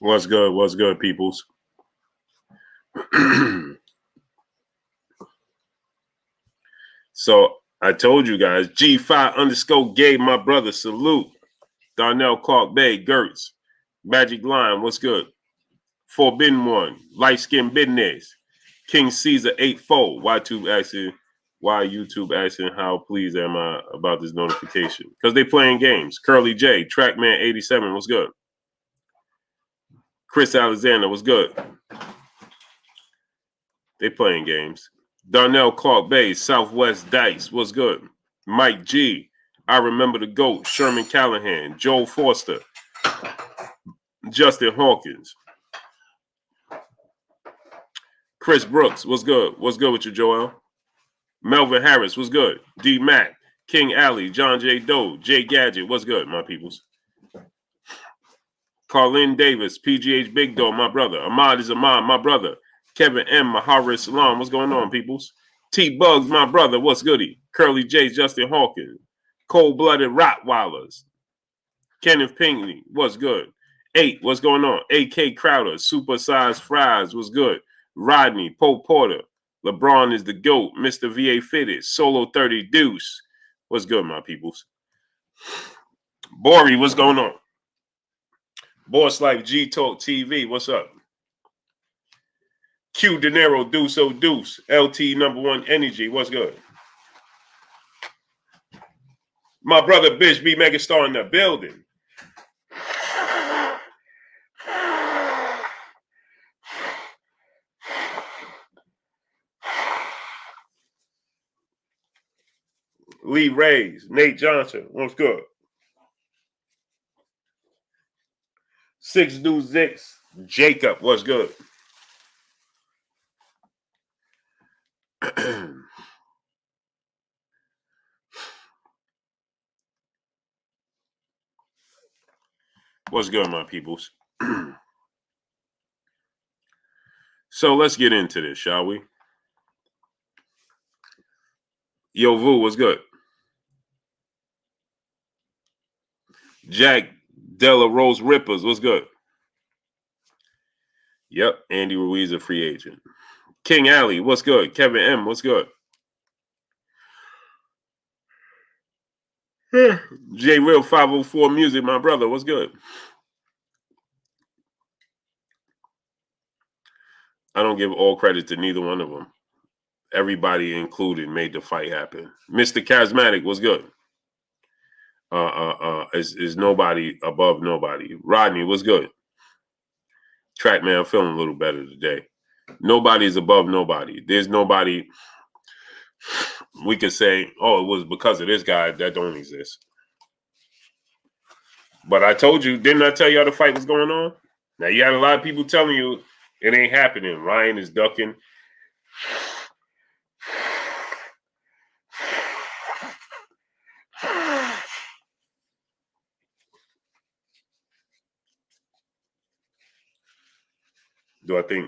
What's good? What's good, peoples? So I told you guys, G5_Gabe, my brother, salute. Darnell Clark Bay, Gertz, Magic Lion, what's good? Forbidden One, Light Skin Business, King Caesar 8-4. Why YouTube asking how pleased am I about this notification? Because they playing games. Curly J, Trackman 87, what's good? Chris Alexander, what's good? They playing games. Darnell Clark Bay, Southwest Dice, what's good? Mike G, I remember the GOAT, Sherman Callahan, Joel Forster, Justin Hawkins. Chris Brooks, what's good? What's good with you, Joel? Melvin Harris, what's good? D Mac, King Alley, John J. Doe, Jay Gadget, what's good, my peoples? Carlin Davis, PGH Big Dog, my brother. Ahmad is Ahmad, my brother. Kevin M, Mahara Salam, what's going on, peoples? T Bugs, my brother, what's goody? Curly J, Justin Hawkins. Cold-blooded Rottweilers. Kenneth Pinckney, what's good? 8, what's going on? AK Crowder, Supersized Fries, what's good? Rodney, Pope Porter, LeBron is the GOAT, Mr. VA Fitted, Solo 30 Deuce. What's good, my peoples? Bori, what's going on? Boss Life G Talk TV, what's up? Q De Niro, Deuce O Deuce, LT #1 Energy, what's good? My brother Bish B Megastar in the building. Lee Rays, Nate Johnson, what's good? 6 Dudes 6, Jacob, what's good? What's good, my peoples? So let's get into this, shall we? Yo, Vu, what's good? Jack Della Rose Rippers, what's good? Yep, Andy Ruiz, a free agent. King Alley, what's good? Kevin M, what's good? J Real 504 Music, my brother, what's good? I don't give all credit to neither one of them. Everybody included made the fight happen. Mr. Charismatic, what's good? Is nobody above nobody. Rodney, what's good? Trackman, I'm feeling a little better today. Nobody's above nobody. There's nobody we could say, oh, it was because of this guy. That don't exist. But I told you, didn't I tell y'all the fight was going on? Now, you had a lot of people telling you it ain't happening. Ryan is ducking.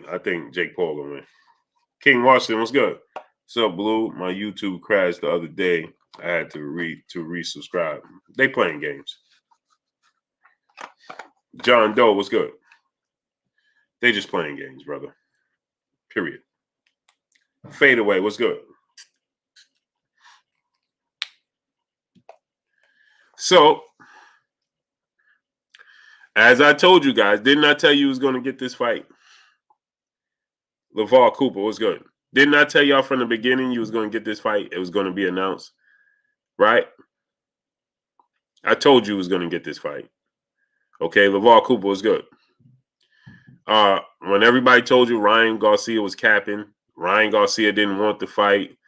I think Jake Paul will win. King Washington, what's good? What's up, Blue? My YouTube crashed the other day. I had to resubscribe. They playing games. John Doe, what's good? They just playing games, brother. Period. Fade away, what's good? So, as I told you guys, didn't I tell you he was going to get this fight? LeVar Cooper, what's good? Didn't I tell y'all from the beginning you was going to get this fight? It was going to be announced, right? I told you he was going to get this fight. Okay, LeVar Cooper was good. When everybody told you Ryan Garcia was capping, Ryan Garcia didn't want the fight,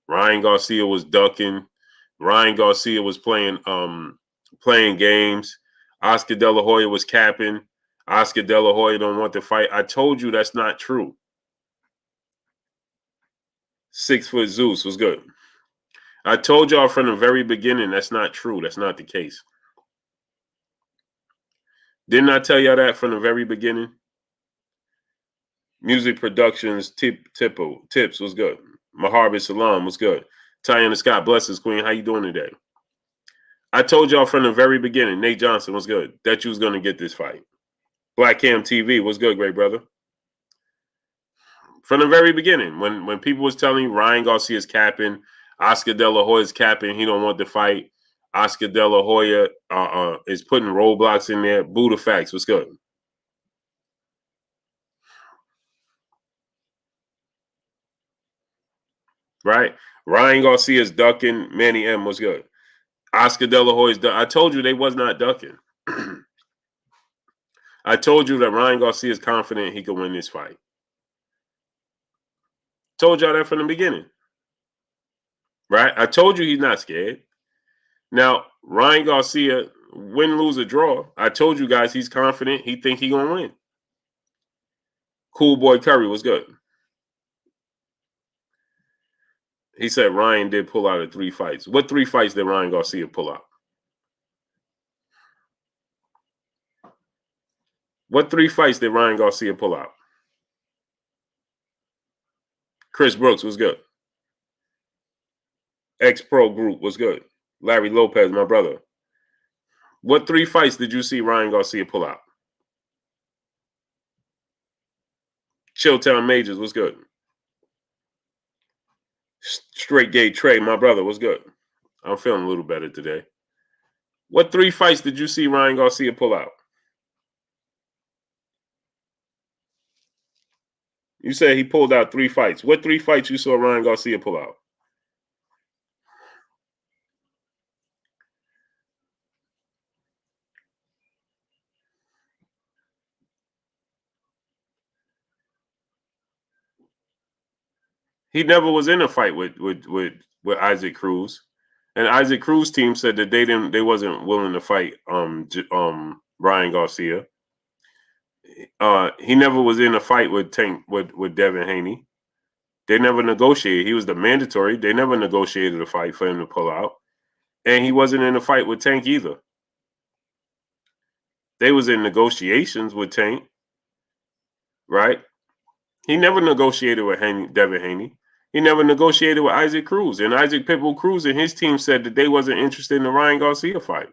Ryan Garcia was ducking, Ryan Garcia was playing games, Oscar De La Hoya was capping, Oscar De La Hoya don't want the fight. I told you that's not true. 6 foot Zeus was good. I told y'all from the very beginning that's not true. That's not the case. Didn't I tell y'all that from the very beginning? Music Productions Tips was good. Maharbet Salam was good. Tiana Scott, blesses Queen. How you doing today? I told y'all from the very beginning, Nate Johnson was good, that you was going to get this fight. Black Cam TV, what's good, great brother? From the very beginning, when people was telling you Ryan Garcia's capping, Oscar De La Hoya's capping, he don't want to fight. Oscar De La Hoya is putting roadblocks in there. Buddha facts, what's good? Right? Ryan Garcia's ducking. Manny M was good. Oscar De La Hoya's I told you they was not ducking. I told you that Ryan Garcia is confident he could win this fight. Told y'all that from the beginning. Right? I told you he's not scared. Now, Ryan Garcia, win, lose, or draw, I told you guys he's confident. He think he gonna win. Cool Boy Curry was good. He said Ryan did pull out of 3 fights. What 3 fights did Ryan Garcia pull out? What 3 fights did Ryan Garcia pull out? Chris Brooks was good. Ex-Pro Group was good. Larry Lopez, my brother. What 3 fights did you see Ryan Garcia pull out? Chilltown Majors was good. Straight Gate Trey, my brother, was good. I'm feeling a little better today. What 3 fights did you see Ryan Garcia pull out? You said he pulled out 3 fights. What 3 fights you saw Ryan Garcia pull out? He never was in a fight with Isaac Cruz, and Isaac Cruz team said that they wasn't willing to fight Ryan Garcia. He never was in a fight with Devin Haney. They never negotiated. He was the mandatory. They never negotiated a fight for him to pull out, and he wasn't in a fight with Tank either. They was in negotiations with Tank, right? He never negotiated with Devin Haney. He never negotiated with Isaac Cruz. And Isaac Pitbull Cruz and his team said that they wasn't interested in the Ryan Garcia fight.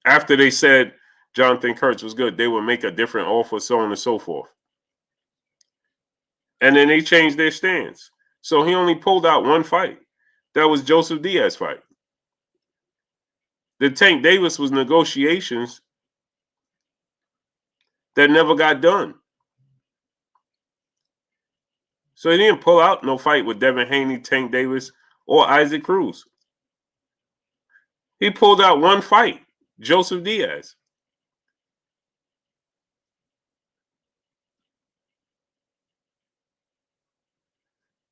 After they said Jonathan Kurtz was good, they would make a different offer, so on and so forth. And then they changed their stance. So he only pulled out 1 fight. That was Joseph Diaz's fight. The Tank Davis was negotiations that never got done. So he didn't pull out no fight with Devin Haney, Tank Davis, or Isaac Cruz. He pulled out 1 fight, Joseph Diaz.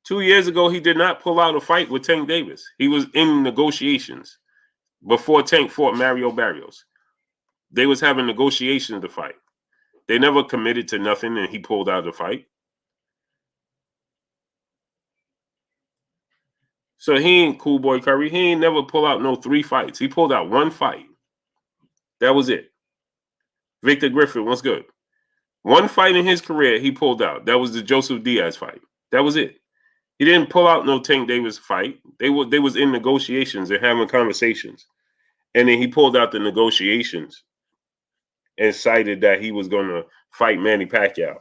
Two years ago, he did not pull out a fight with Tank Davis. He was in negotiations before Tank fought Mario Barrios. They was having negotiations to fight. They never committed to nothing, and he pulled out the fight. So he ain't Cool Boy Curry. He ain't never pull out no 3 fights. He pulled out 1 fight. That was it. Victor Griffin was good. 1 fight in his career he pulled out. That was the Joseph Diaz fight. That was it. He didn't pull out no Tank Davis fight. They was in negotiations and having conversations. And then he pulled out the negotiations and cited that he was going to fight Manny Pacquiao.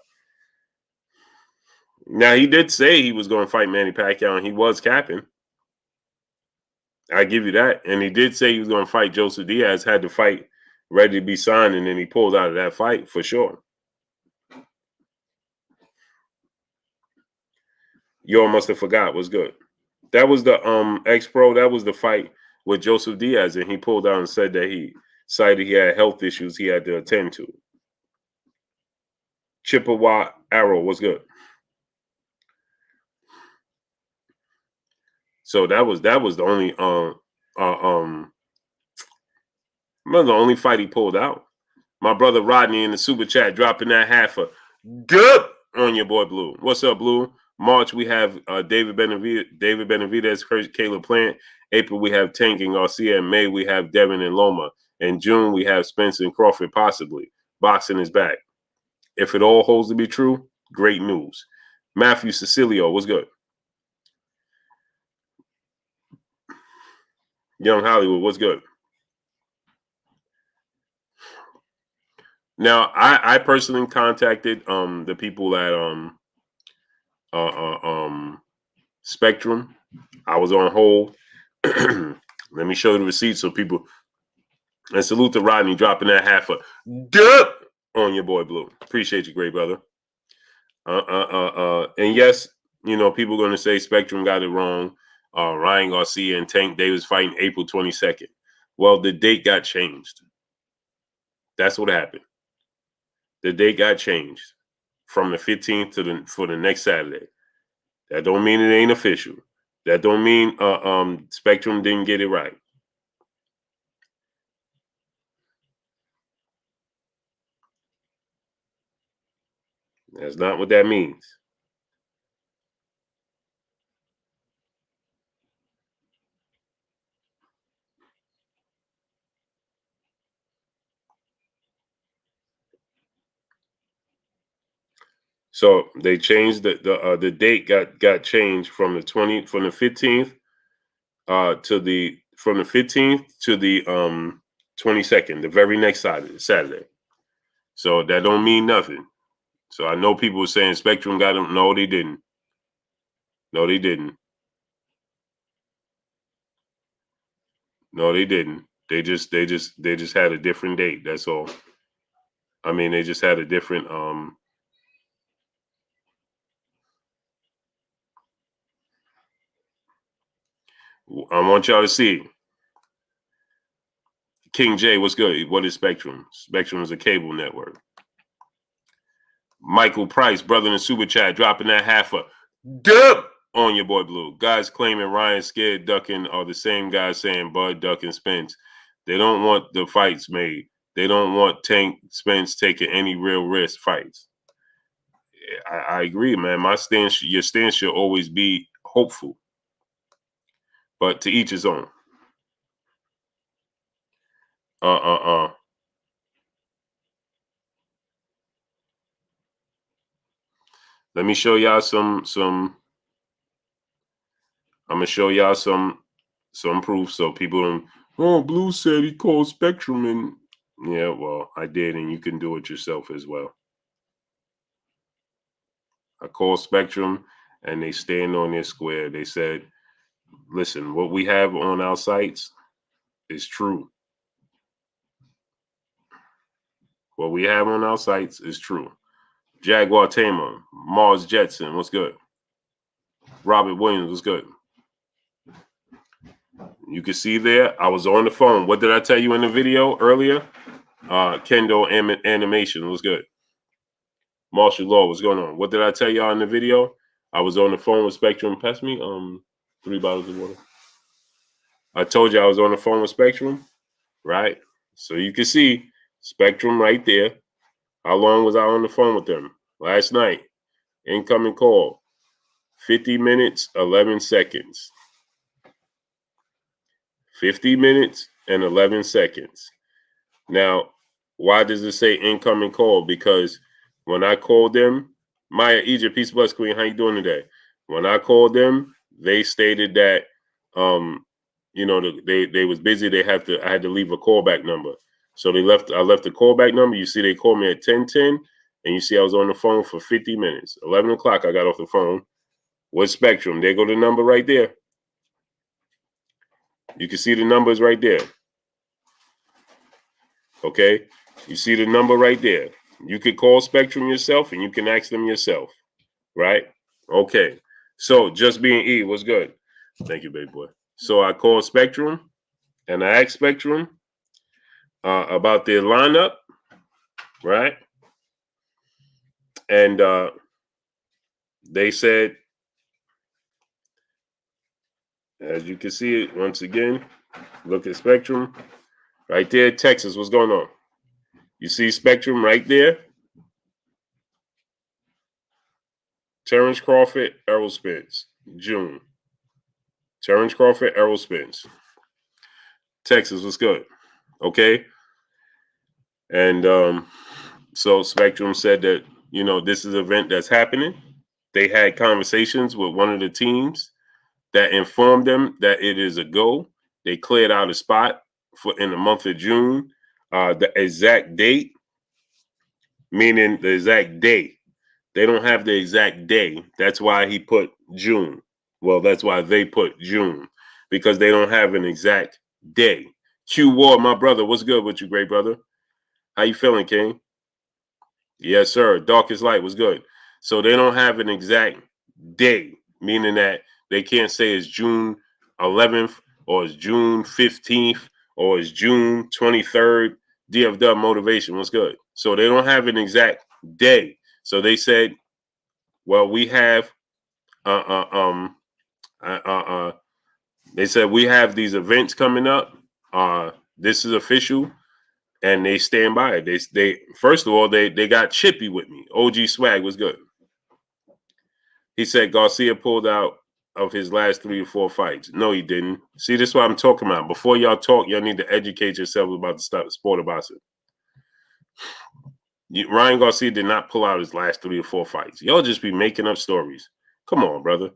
Now, he did say he was going to fight Manny Pacquiao, and he was capping. I give you that. And he did say he was going to fight Joseph Diaz, had the fight ready to be signed, and then he pulled out of that fight for sure. Y'all must have forgot what's good. That was the ex-pro. That was the fight with Joseph Diaz, and he pulled out and said that he cited he had health issues he had to attend to. Chippewa Arrow was good. So that was the only the only fight he pulled out. My brother Rodney in the super chat dropping that half a good on your boy Blue. What's up, Blue? March we have David Benavidez, Caleb Plant. April we have Tank and Garcia. In May we have Devin and Loma. In June we have Spence and Crawford possibly. Boxing is back. If it all holds to be true, great news. Matthew Cecilio was good. Young Hollywood was good. Now, I personally contacted the people at Spectrum. I was on hold. Let me show you the receipt so people. And salute to Rodney dropping that half a dip on your boy Blue. Appreciate you, great brother. And yes, you know, people are going to say Spectrum got it wrong. Ryan Garcia and Tank Davis fighting April 22nd. Well, the date got changed. That's what happened. The date got changed from the 15th for the next Saturday. That don't mean it ain't official. That don't mean Spectrum didn't get it right. That's not what that means. So they changed the date got changed from the 15th to the 15th to the 22nd, the very next Saturday. So that don't mean nothing. So I know people were saying Spectrum got them. No, they didn't. No, they didn't. No, they didn't. They just had a different date. That's all. I mean, they just had a different I want y'all to see. King J, what's good? What is Spectrum? Spectrum is a cable network. Michael Price, brother in the super chat, dropping that half a dub on your boy Blue. Guys claiming Ryan scared ducking are the same guys saying Bud ducking Spence. They don't want the fights made. They don't want Tank Spence taking any real risk fights. I agree, man. Your stance should always be hopeful, but to each his own. Let me show y'all some. I'm gonna show y'all some proof so people don't. Oh, Blue said he called Spectrum, and yeah, well, I did, and you can do it yourself as well. I called Spectrum, and they stand on their square. They said, "Listen, what we have on our sites is true. What we have on our sites is true." Jaguar Tamer, Mars Jetson, what's good? Robert Williams, what's good? You can see there, I was on the phone. What did I tell you in the video earlier? Kendo Animation was good. Martial Law, what's going on? What did I tell y'all in the video? I was on the phone with Spectrum. Pass me 3 bottles of water. I told you I was on the phone with Spectrum, right? So you can see Spectrum right there. How long was I on the phone with them? Last night. Incoming call. 50 minutes, 11 seconds. 50 minutes and 11 seconds. Now, why does it say incoming call? Because when I called them, Maya Egypt, peace bless queen, how you doing today? When I called them, they stated that you know, they was busy. I had to leave a callback number. So I left the callback number. You see they called me at 10:10, and you see I was on the phone for 50 minutes. 11 o'clock I got off the phone with Spectrum. There go the number right there. You can see the numbers right there. Okay? You see the number right there. You could call Spectrum yourself and you can ask them yourself. Right? Okay. So just being E was good. Thank you, baby boy. So I called Spectrum and I asked Spectrum about their lineup, right? And they said, as you can see it once again, look at Spectrum right there. Texas, what's going on? You see Spectrum right there? Terrence Crawford, Errol Spence, June. Terrence Crawford, Errol Spence. Texas, what's good? Okay. And so Spectrum said that, you know, this is an event that's happening. They had conversations with one of the teams that informed them that it is a go. They cleared out a spot in the month of June. The exact date meaning the exact day. They don't have the exact day. That's why he put June. Well, that's why they put June, because they don't have an exact day. Q Ward, my brother, what's good with you, great brother? How you feeling, King? Yes, sir. Darkest Light was good. So they don't have an exact day, meaning that they can't say it's June 11th or it's June 15th or it's June 23rd. DFW motivation was good. So they don't have an exact day. So they said, well, we have they said we have these events coming up. This is official, and they stand by it. They first of all they got chippy with me. OG Swag was good. He said Garcia pulled out of his last 3 or 4 fights. No, he didn't. See, this is what I'm talking about. Before y'all talk, y'all need to educate yourselves about the sport of boxing. Ryan Garcia did not pull out his last 3 or 4 fights. Y'all just be making up stories. Come on, brother.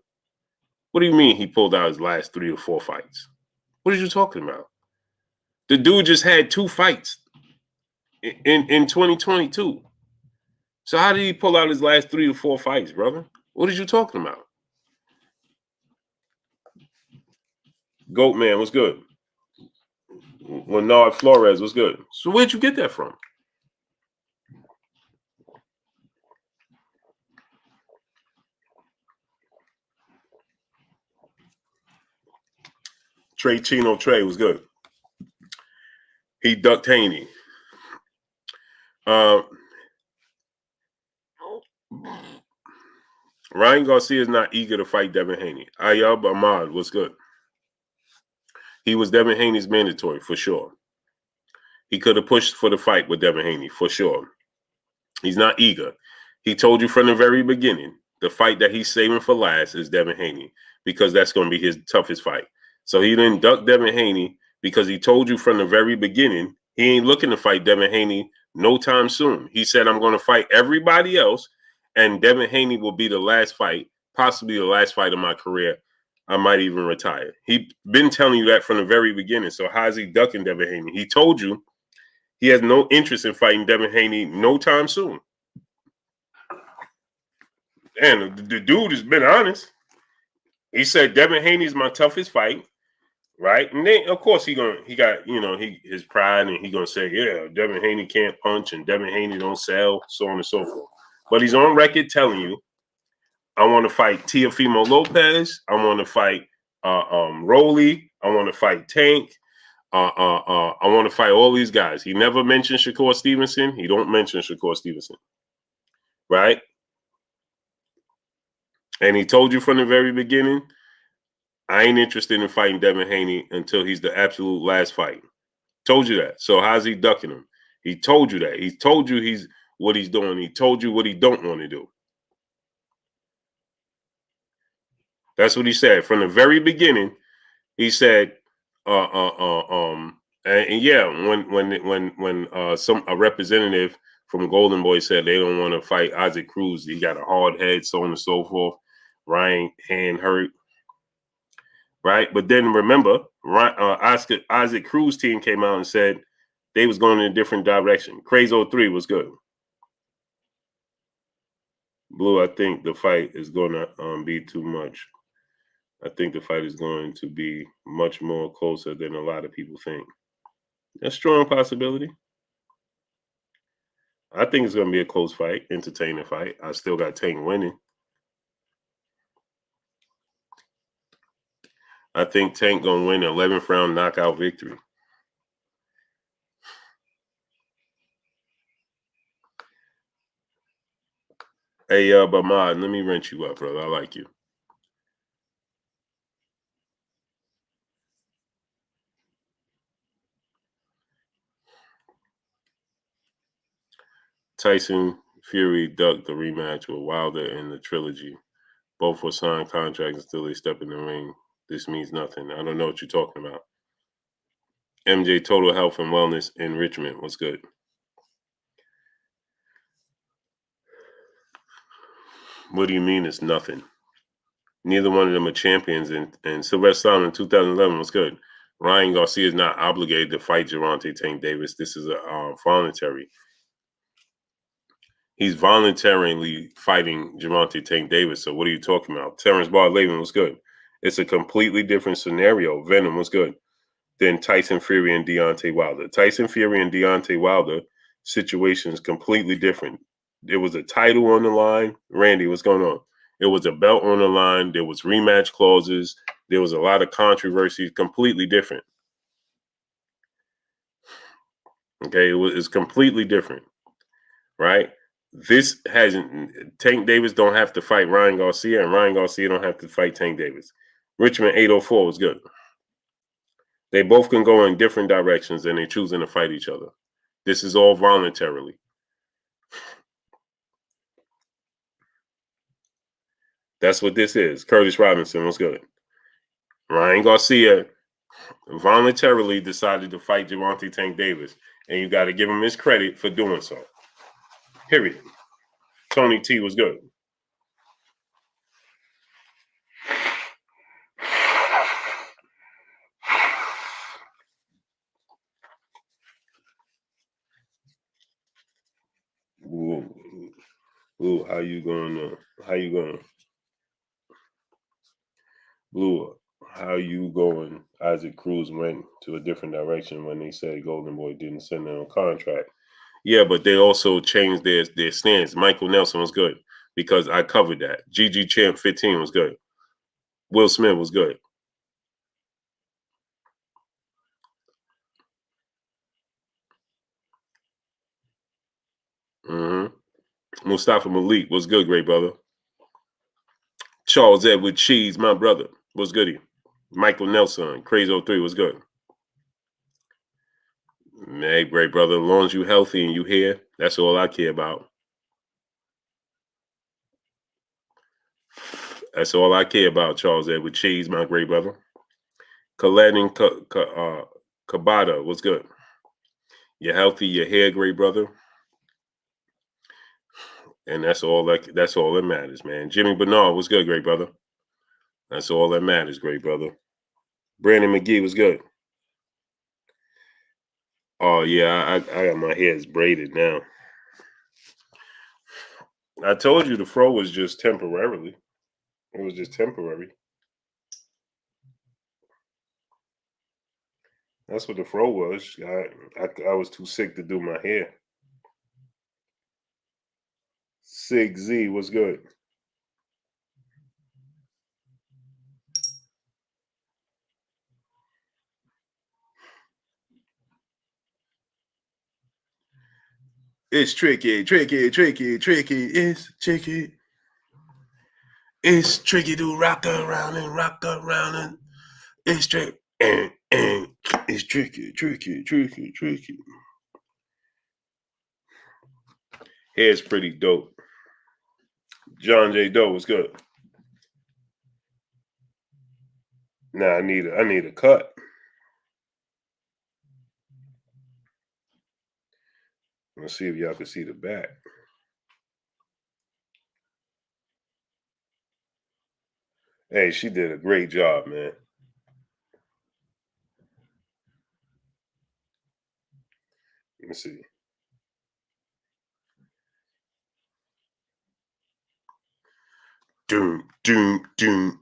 What do you mean he pulled out his last 3 or 4 fights? What are you talking about? The dude just had 2 fights in 2022. So how did he pull out his last 3 or 4 fights, brother? What are you talking about? Goat Man was good. Leonard Flores was good. So where'd you get that from? Trey Chino Trey was good. He ducked Haney. Ryan Garcia is not eager to fight Devin Haney. Ayub Ahmad was good. He was Devin Haney's mandatory for sure. He could have pushed for the fight with Devin Haney for sure. He's not eager. He told you from the very beginning the fight that he's saving for last is Devin Haney because that's going to be his toughest fight. So he didn't duck Devin Haney because he told you from the very beginning he ain't looking to fight Devin Haney no time soon. He said, I'm going to fight everybody else, and Devin Haney will be the last fight, possibly the last fight of my career. I might even retire. He's been telling you that from the very beginning. So how is he ducking Devin Haney? He told you he has no interest in fighting Devin Haney no time soon. And the dude has been honest. He said Devin Haney is my toughest fight, right? And then of course he got his pride, and he gonna say, yeah, Devin Haney can't punch and Devin Haney don't sell, so on and so forth. But he's on record telling you, I want to fight Teofimo Lopez, I want to fight Rolly, I want to fight Tank, I want to fight all these guys. He never mentioned Shakur Stevenson. He don't mention Shakur Stevenson, right? And he told you from the very beginning, I ain't interested in fighting Devin Haney until he's the absolute last fight. Told you that. So how's he ducking him? He told you that. He told you what he's doing. He told you what he don't want to do. That's what he said from the very beginning. He said, and yeah, when a representative from Golden Boy said they don't want to fight Isaac Cruz, he got a hard head, so on and so forth. Ryan hand hurt, right? But then remember, Isaac Cruz team came out and said they was going in a different direction. Crazy 03 was good. Blue, I think the fight is going to be too much. I think the fight is going to be much more closer than a lot of people think. That's a strong possibility. I think it's going to be a close fight, entertaining fight. I still got Tank winning. I think Tank going to win an 11th round knockout victory. Hey, Bamad, let me rent you up, brother. I like you. Tyson Fury ducked the rematch with Wilder in the trilogy. Both were signed contracts until they step in the ring. This means nothing. I don't know what you're talking about. MJ Total Health and Wellness Enrichment was good. What do you mean it's nothing? Neither one of them are champions, and Sylvester Stallone in 2011 was good. Ryan Garcia is not obligated to fight Gervonta Tank Davis. This is a voluntary. He's voluntarily fighting Gervonta Tank Davis. So what are you talking about? Terrence Bard-Lavin was good. It's a completely different scenario. Venom was good than Tyson Fury and Deontay Wilder. Tyson Fury and Deontay Wilder situation is completely different. There was a title on the line. Randy, what's going on? It was a belt on the line. There was rematch clauses. There was a lot of controversy. Completely different. Okay, it's completely different, right? This hasn't. Tank Davis don't have to fight Ryan Garcia, and Ryan Garcia don't have to fight Tank Davis. Richmond 804 was good. They both can go in different directions, and they're choosing to fight each other. This is all voluntarily. That's what this is. Curtis Robinson was good. Ryan Garcia voluntarily decided to fight Gervonta Tank Davis, and you got to give him his credit for doing so. Period. Tony T was good. Ooh, how you going? Blue, how you going? Isaac Cruz went to a different direction when they said Golden Boy didn't send them a contract. Yeah, but they also changed their stance. Michael Nelson was good because I covered that. GG Champ 15 was good. Will Smith was good. Mustafa Malik was good, great brother. Charles Edward Cheese, my brother, was goody. Michael Nelson, Crazy 03 was good. Hey, great brother, as long as you healthy and you here, that's all I care about. That's all I care about, Charles Edward Cheese, my great brother. Colette and Kabata was good. You're healthy, you're here, great brother. And that's all that matters, man. Jimmy Bernard was good, great brother. That's all that matters, great brother. Brandon McGee was good. Oh yeah, I got my hairs braided now. I told you the fro was just temporarily. It was just temporary. That's what the fro was. I was too sick to do my hair. Sig Z was good. It's tricky, tricky, tricky, tricky. It's tricky. It's tricky to rock around and it's tricky. It's tricky, tricky, tricky, tricky. Hair's pretty dope. John J. Doe was good. Now I need a cut. Let's see if y'all can see the back. Hey, she did a great job, man. Let me see. Doom, doom, doom,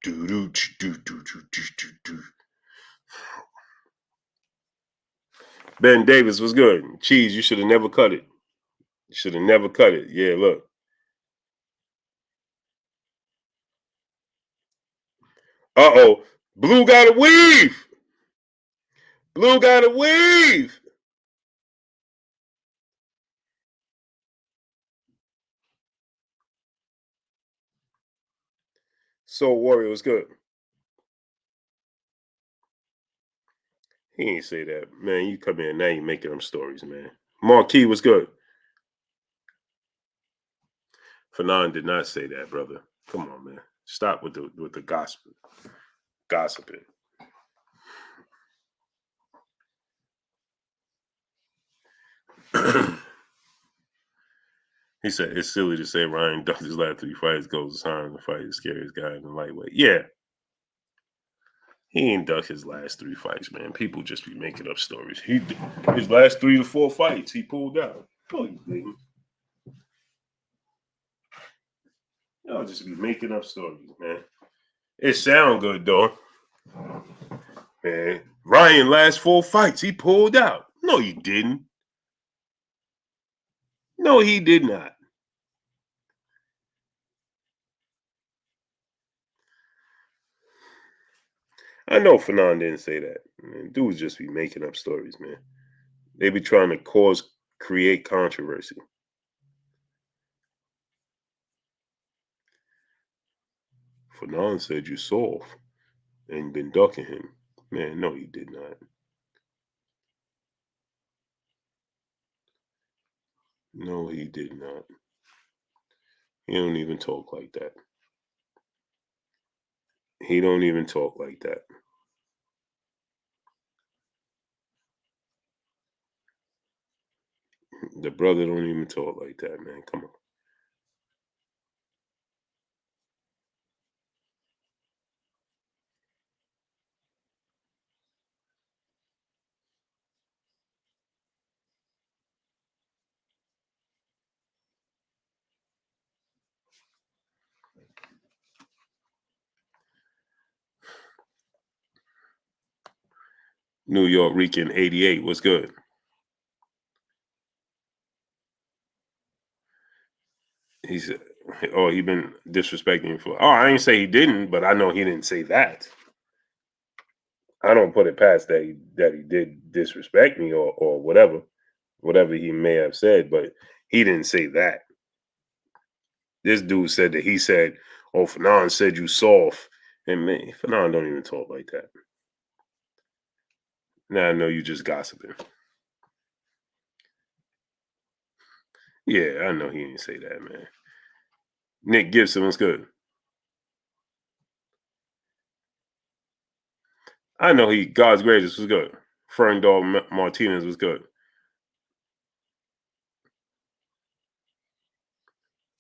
do do do do do do. Ben Davis was good. Cheese, you should have never cut it. You should have never cut it. Yeah, look. Uh-oh. Blue got a weave. Blue got a weave. Soul Warrior was good. He ain't say that. Man, you come in now, you making them stories, man. Marquis was good. Fanon did not say that, brother. Come on, man. Stop with the gospel. Gossiping. He said it's silly to say Ryan ducked his last 3 fights, goes to sign the fight, the scariest guy in the lightweight. Yeah. He ain't ducked his last 3 fights, man. People just be making up stories. His last 3 to 4 fights, he pulled out. Oh, he didn't. Y'all just be making up stories, man. It sound good though. Man, Ryan last 4 fights, he pulled out. No, he didn't. No, he did not. I know Fanon didn't say that. Man, dudes just be making up stories, man. They be trying to create controversy. Fanon said you soft and been ducking him. Man, no, he did not. No, he did not. He don't even talk like that. He don't even talk like that. The brother don't even talk like that, man. Come on. New York Rican 88 was good. He said, "Oh, he been disrespecting for." Oh, I ain't say he didn't, but I know he didn't say that. I don't put it past that he did disrespect me or whatever he may have said, but he didn't say that. This dude said that he said, "Oh, Fanon said you soft," and man, Fanon don't even talk like that. Now I know you just gossiping. Yeah, I know he didn't say that, man. Nick Gibson was good. I know God's greatest was good. Ferndale Martinez was good.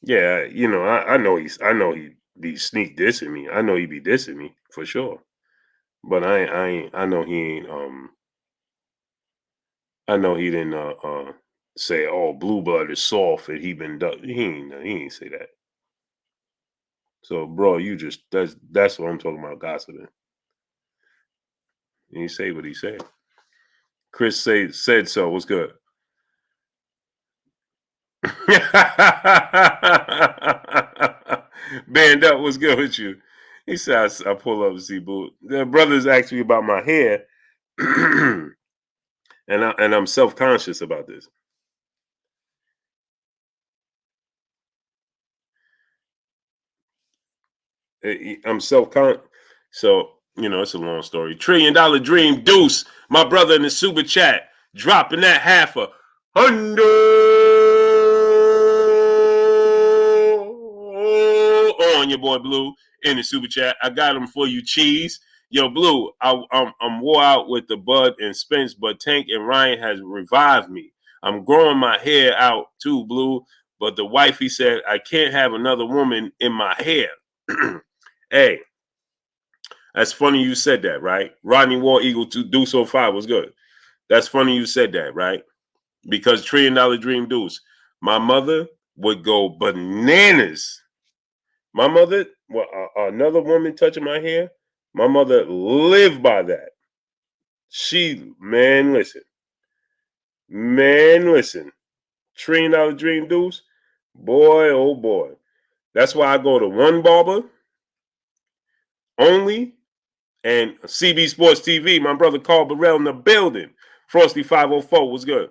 Yeah, I know he be sneak dissing me. I know he be dissing me for sure. But I know he ain't I know he didn't say, "Oh, blue blood is soft," and he ain't say that. So, bro, you just that's what I'm talking about gossiping. He say what he said. Chris said so. What's good? Band up. What's good with you? He said, I pull up and see boo. The brothers asked me about my hair, and I'm self conscious about this. I'm self con. So it's a long story. $1 trillion dream, Deuce, my brother in the super chat, dropping that half a hundred on your boy Blue in the super chat. I got him for you, cheese. Yo, Blue, I'm wore out with the Bud and Spence, but Tank and Ryan has revived me. I'm growing my hair out too, Blue. But the wifey said I can't have another woman in my hair. Hey, that's funny you said that, right? Rodney War Eagle to Deuce 05 was good. That's funny you said that, right? Because $1 trillion dream Deuce. My mother would go bananas. My mother, well, another woman touching my hair, my mother lived by that. Man, listen. Man, listen. $1 trillion dream Deuce, boy, oh boy. That's why I go to one barber only. And CB Sports TV, my brother Colbert in the building. Frosty 504 was good.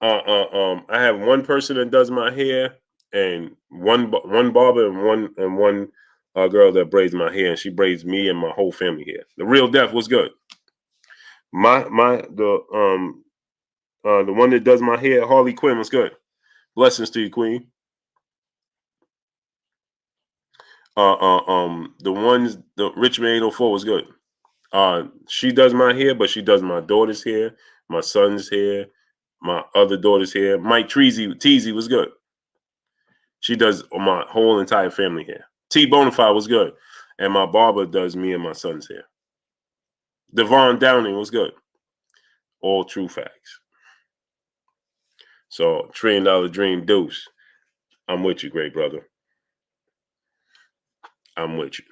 I have one person that does my hair, and one barber and one girl that braids my hair, and she braids me and my whole family hair. The real death was good. The one that does my hair, Harley Quinn, was good. Blessings to you, Queen. The Richmond 804 was good. She does my hair, but she does my daughter's hair, my son's hair, my other daughter's hair. Mike Teasy was good. She does my whole entire family hair. T Bonafide was good. And my barber does me and my son's hair. Devon Downing was good. All true facts. So $1 trillion dream Deuce. I'm with you, great brother. I'm with you.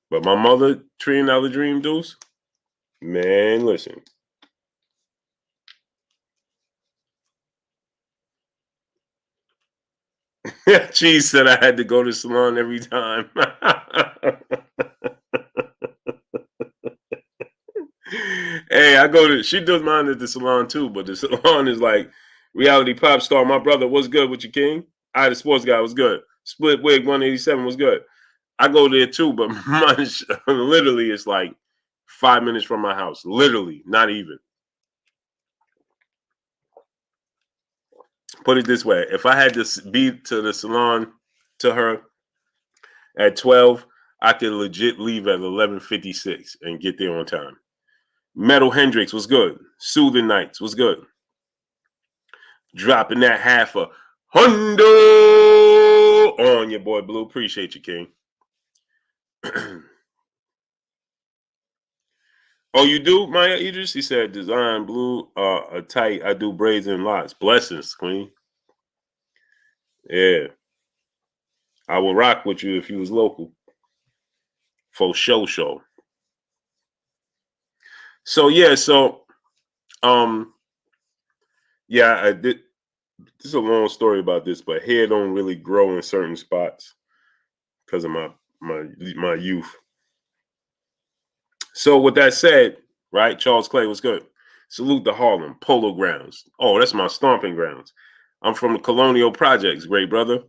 But my mother, treating out the dream deuce, man, listen. Cheese said I had to go to the salon every time. Hey, she does mine at the salon too, but the salon is like reality pop star. My brother, what's good with you, King? The sports guy was good. Split wig 187 was good. I go there too, but mine literally is like 5 minutes from my house. Literally, not even. Put it this way: if I had to be to the salon to her at 12, I could legit leave at 11:56 and get there on time. Metal Hendrix was good. Soothing Nights was good. Dropping that half a hundo on your boy Blue. Appreciate you, King. Oh, you do, Maya Idris? He said, design blue, a tight. I do braids and lots. Blessings, Queen. Yeah. I would rock with you if you was local. For show. So yeah, yeah, I did. This is a long story about this, but hair don't really grow in certain spots because of my youth. So with that said, right, Charles Clay was good. Salute to Harlem, Polo Grounds. Oh, that's my stomping grounds. I'm from the Colonial Projects, great brother.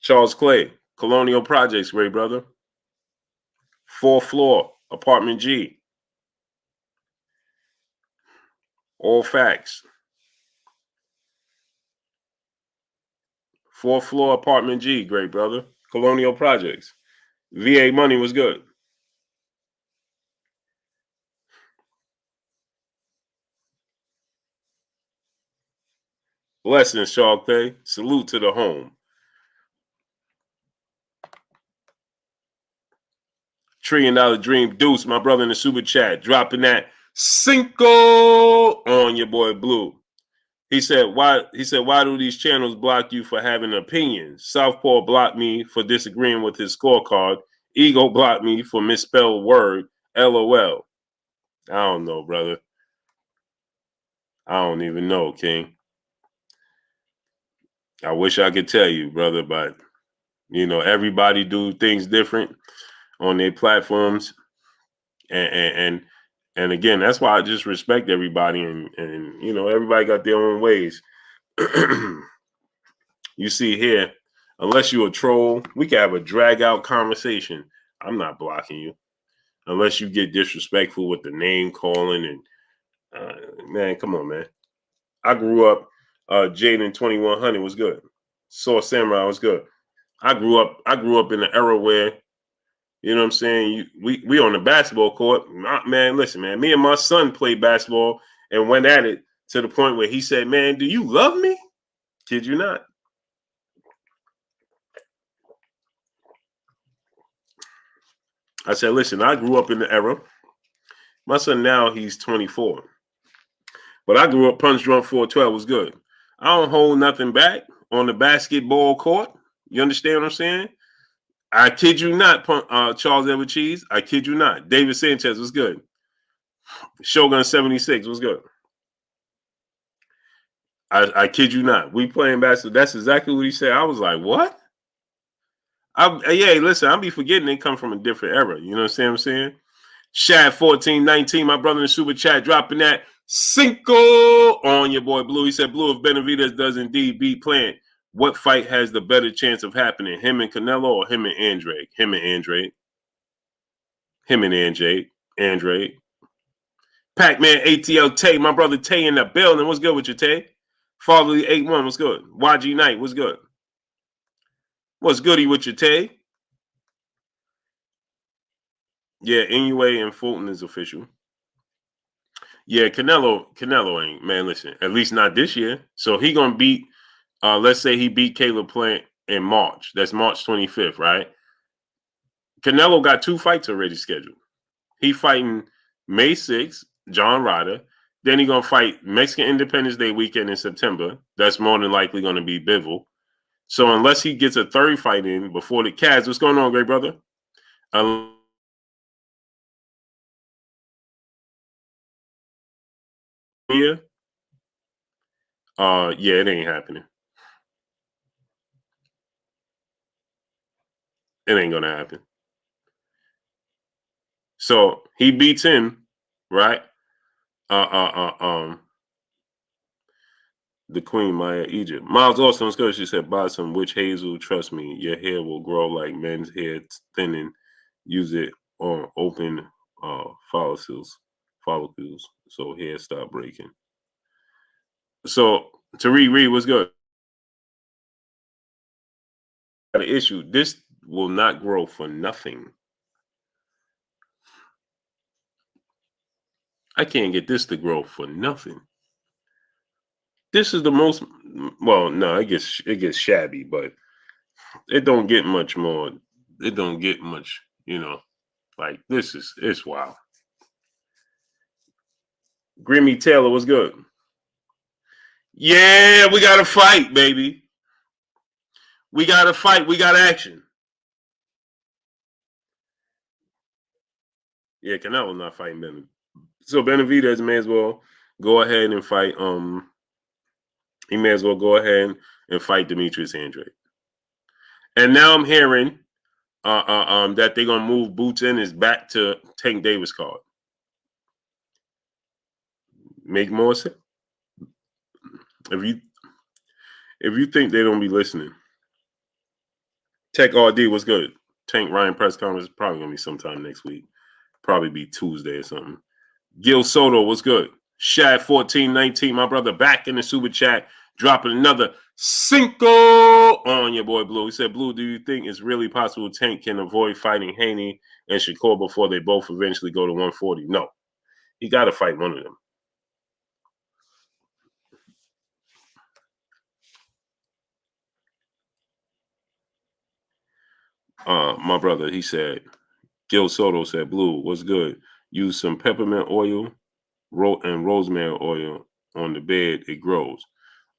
Charles Clay, Colonial Projects, great brother. 4th floor, apartment G. All facts. 4th floor, apartment G, great brother. Colonial Projects. VA money was good. Blessings, Charles Clay. Salute to the home. $1 trillion dream Deuce, my brother in the super chat, dropping that Cinco on your boy Blue. He said, why do these channels block you for having opinions? Southpaw blocked me for disagreeing with his scorecard. Ego blocked me for misspelled word. LOL. I don't know, brother. I don't even know, King. I wish I could tell you, brother, but everybody do things different on their platforms. And again, that's why I just respect everybody, and everybody got their own ways. You see here, unless you're a troll, we can have a drag out conversation. I'm not blocking you unless you get disrespectful with the name calling and man, come on, man. I grew up. Jaden 2100 was good. Saw Samurai was good. I grew up in the era where, you know what I'm saying, we on the basketball court. Man, listen, man. Me and my son played basketball and went at it to the point where he said, "Man, do you love me?" Kid you not. I said, listen, I grew up in the era. My son now, he's 24. But I grew up punch drunk 412 was good. I don't hold nothing back on the basketball court. You understand what I'm saying? I kid you not, Charles Edward Cheese. I kid you not. David Sanchez was good. Shogun 76 was good. I kid you not. We playing basketball. That's exactly what he said. I was like, what? Yeah, listen, I'll be forgetting they come from a different era. You know what I'm saying? Shad 1419, my brother in the super chat, dropping that Cinco on your boy Blue. He said, Blue, if Benavidez does indeed beat Plant, what fight has the better chance of happening? Him and Canelo or him and Andrade? Him and Andrade. Him and Andrade. Pac-Man ATL Tay, my brother Tay in the building. What's good with you, Tay? Fatherly 8-1, what's good? YG Knight, what's good? What's goody with you, Tay? Yeah, Inoue and Fulton is official. Yeah, Canelo ain't, man, listen, at least not this year. So he gonna beat, let's say he beat Caleb Plant in March. That's March 25th, right? Canelo got 2 fights already scheduled. He fighting May 6th, John Ryder. Then he gonna fight Mexican Independence Day weekend in September. That's more than likely gonna be Bivol. So unless he gets a third fight in before the Cavs, what's going on, great brother? Yeah. Yeah, it ain't happening. It ain't gonna happen. So he beats him, right? The Queen Maya Egypt. Miles Austin was good. She said, "Buy some witch hazel. Trust me, your hair will grow like men's hair, thinning. Use it on open follicles, so hair stop breaking." So Tariq Reed was good. Got an issue. This will not grow for nothing. I can't get this to grow for nothing. This is the most well, no, it gets shabby, but it don't get much more. It don't get much, like this is it's wild. Grimmy Taylor was good. Yeah, we got to fight, baby. We got to fight. We got action. Yeah, Canelo not fighting Benavidez. So Benavidez may as well go ahead and fight. He may as well go ahead and fight Demetrius Andrade. And now I'm hearing that they're gonna move Boots Ennis back to Tank Davis card. Make more sense if you think they don't be listening. Tech RD was good. Tank Ryan press conference is probably gonna be sometime next week. Probably be Tuesday or something. Gil Soto was good. Shad 1419, my brother, back in the super chat, dropping another cinco on your boy Blue. He said, "Blue, do you think it's really possible Tank can avoid fighting Haney and Shakur before they both eventually go to 140? No, he got to fight one of them." My brother, he said, Gil Soto said, "Blue, what's good? Use some peppermint oil and rosemary oil on the bed. It grows."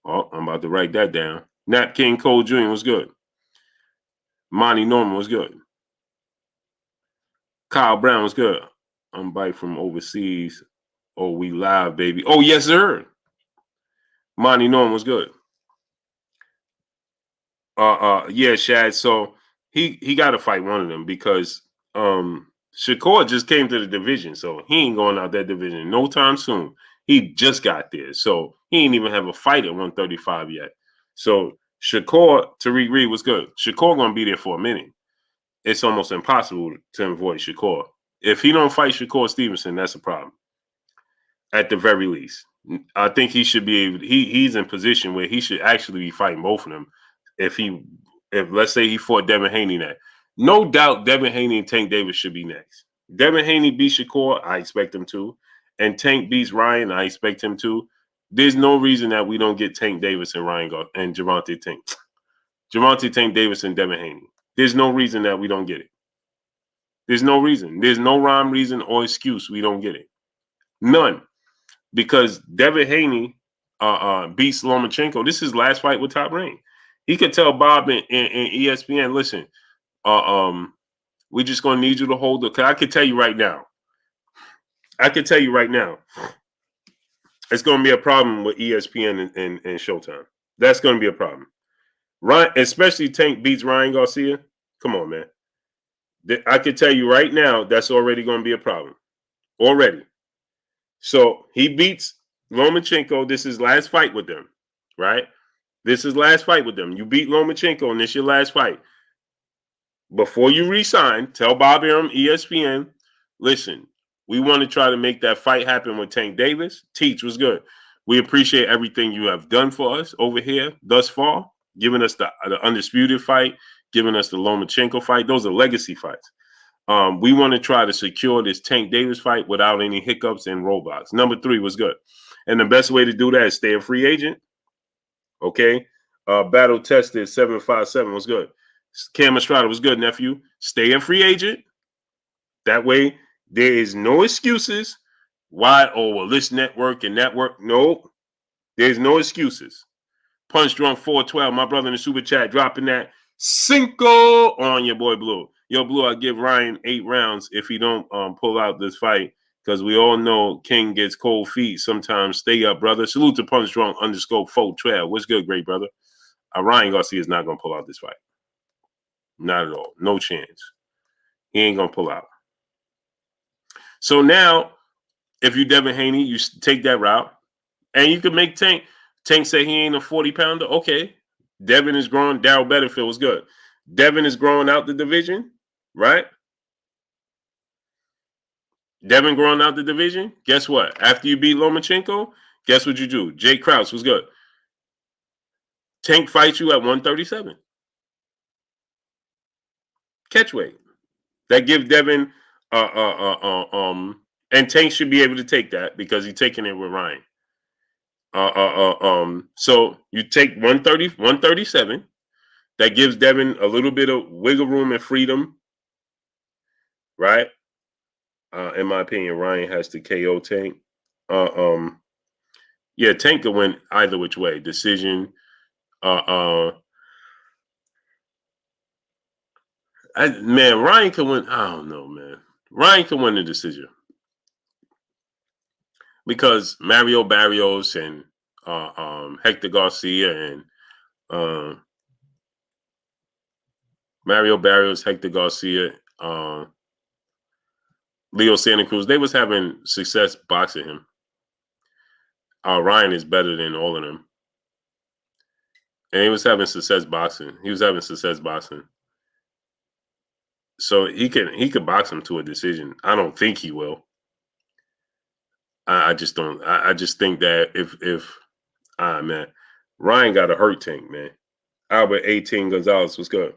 Oh, I'm about to write that down. Nat King Cole Jr. was good. Monty Norman was good. Kyle Brown was good. I'm back from overseas. Oh, we live, baby. Oh, yes, sir. Monty Norman was good. Yeah, Shad. So he got to fight one of them because Shakur just came to the division, so he ain't going out that division no time soon. He just got there, so he ain't even have a fight at 135 yet. So Shakur, Tariq Reed was good. Shakur gonna be there for a minute. It's almost impossible to avoid Shakur. If he don't fight Shakur Stevenson, that's a problem. At the very least, I think he should be able. He's in position where he should actually be fighting both of them. If let's say he fought Devin Haney, that no doubt Devin Haney and Tank Davis should be next. Devin Haney beats Shakur, I expect him to, and Tank beats Ryan, I expect him to. There's no reason that we don't get Tank Davis and and Javante Tank Davis and Devin Haney. There's no reason that we don't get it. There's no reason. There's no rhyme, reason, or excuse we don't get it. None. Because Devin Haney beats Lomachenko. This is his last fight with Top Rank. He could tell Bob and ESPN, listen, we're just going to need you to hold it. Because I can tell you right now, it's going to be a problem with ESPN and Showtime. That's going to be a problem. Ryan, especially Tank beats Ryan Garcia. Come on, man. I can tell you right now, that's already going to be a problem. Already. So he beats Lomachenko. This is last fight with them, right? This is last fight with them. You beat Lomachenko, and this is your last fight. Before you resign, tell Bob Arum, ESPN, listen, we want to try to make that fight happen with Tank Davis. Teach was good. We appreciate everything you have done for us over here thus far, giving us the undisputed fight, giving us the Lomachenko fight. Those are legacy fights. We want to try to secure this Tank Davis fight without any hiccups and roadblocks. Number 3 was good. And the best way to do that is stay a free agent. Okay. Battle Tested 757 was good. Cam Estrada was good, nephew. Stay a free agent. That way, there is no excuses. Why? Oh, well, this network and network. No, there's no excuses. Punch Drunk 412, my brother in the super chat, dropping that Cinco on your boy Blue. Yo, Blue, I give Ryan 8 rounds if he don't pull out this fight, because we all know King gets cold feet sometimes. Stay up, brother. Salute to Punch Drunk _412. What's good, great brother? Ryan Garcia is not going to pull out this fight. Not at all. No chance. He ain't going to pull out. So now, if you Devin Haney, you take that route, and you can make Tank. Tank say he ain't a 40-pounder. Okay. Devin is growing. Darryl Betterfield was good. Devin is growing out the division, right? Devin growing out the division. Guess what? After you beat Lomachenko, guess what you do? Jay Krause was good. Tank fights you at 137. Catchweight. That gives Devin and Tank should be able to take that because he's taking it with Ryan. So you take 137. That gives Devin a little bit of wiggle room and freedom, right? In my opinion, Ryan has to KO Tank. Yeah, Tank could win either which way. Decision. Man, Ryan can win. I don't know, man. Ryan can win the decision because Mario Barrios and Hector Garcia and Mario Barrios, Hector Garcia, Leo Santa Cruz, they was having success boxing him. Ryan is better than all of them. And he was having success boxing. So he could box him to a decision. I don't think he will. I just don't. I just think that if man, Ryan got a hurt Tank, man. Albert 18 Gonzalez was good.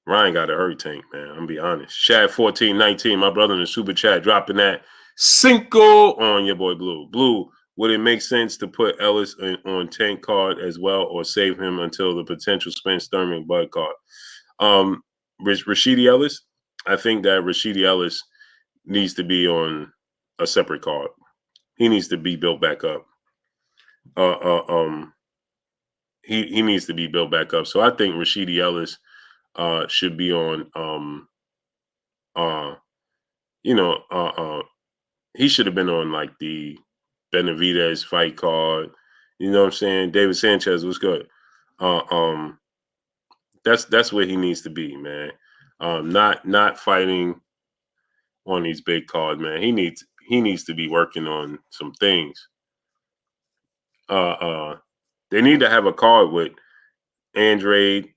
Ryan got a hurt Tank, man. I'm gonna be honest. Shad 1419, my brother in the super chat, dropping that Cinco on your boy Blue. Blue, would it make sense to put Ellis on Tank card as well, or save him until the potential Spence Thurman Bud card? Rashidi Ellis, I think that Rashidi Ellis needs to be on a separate card. He needs to be built back up. He needs to be built back up. So I think Rashidi Ellis should be on he should have been on like the Benavidez fight card. You know what I'm saying? David Sanchez was good. That's where he needs to be, man. Not fighting on these big cards, man. He needs to be working on some things. They need to have a card with Andrade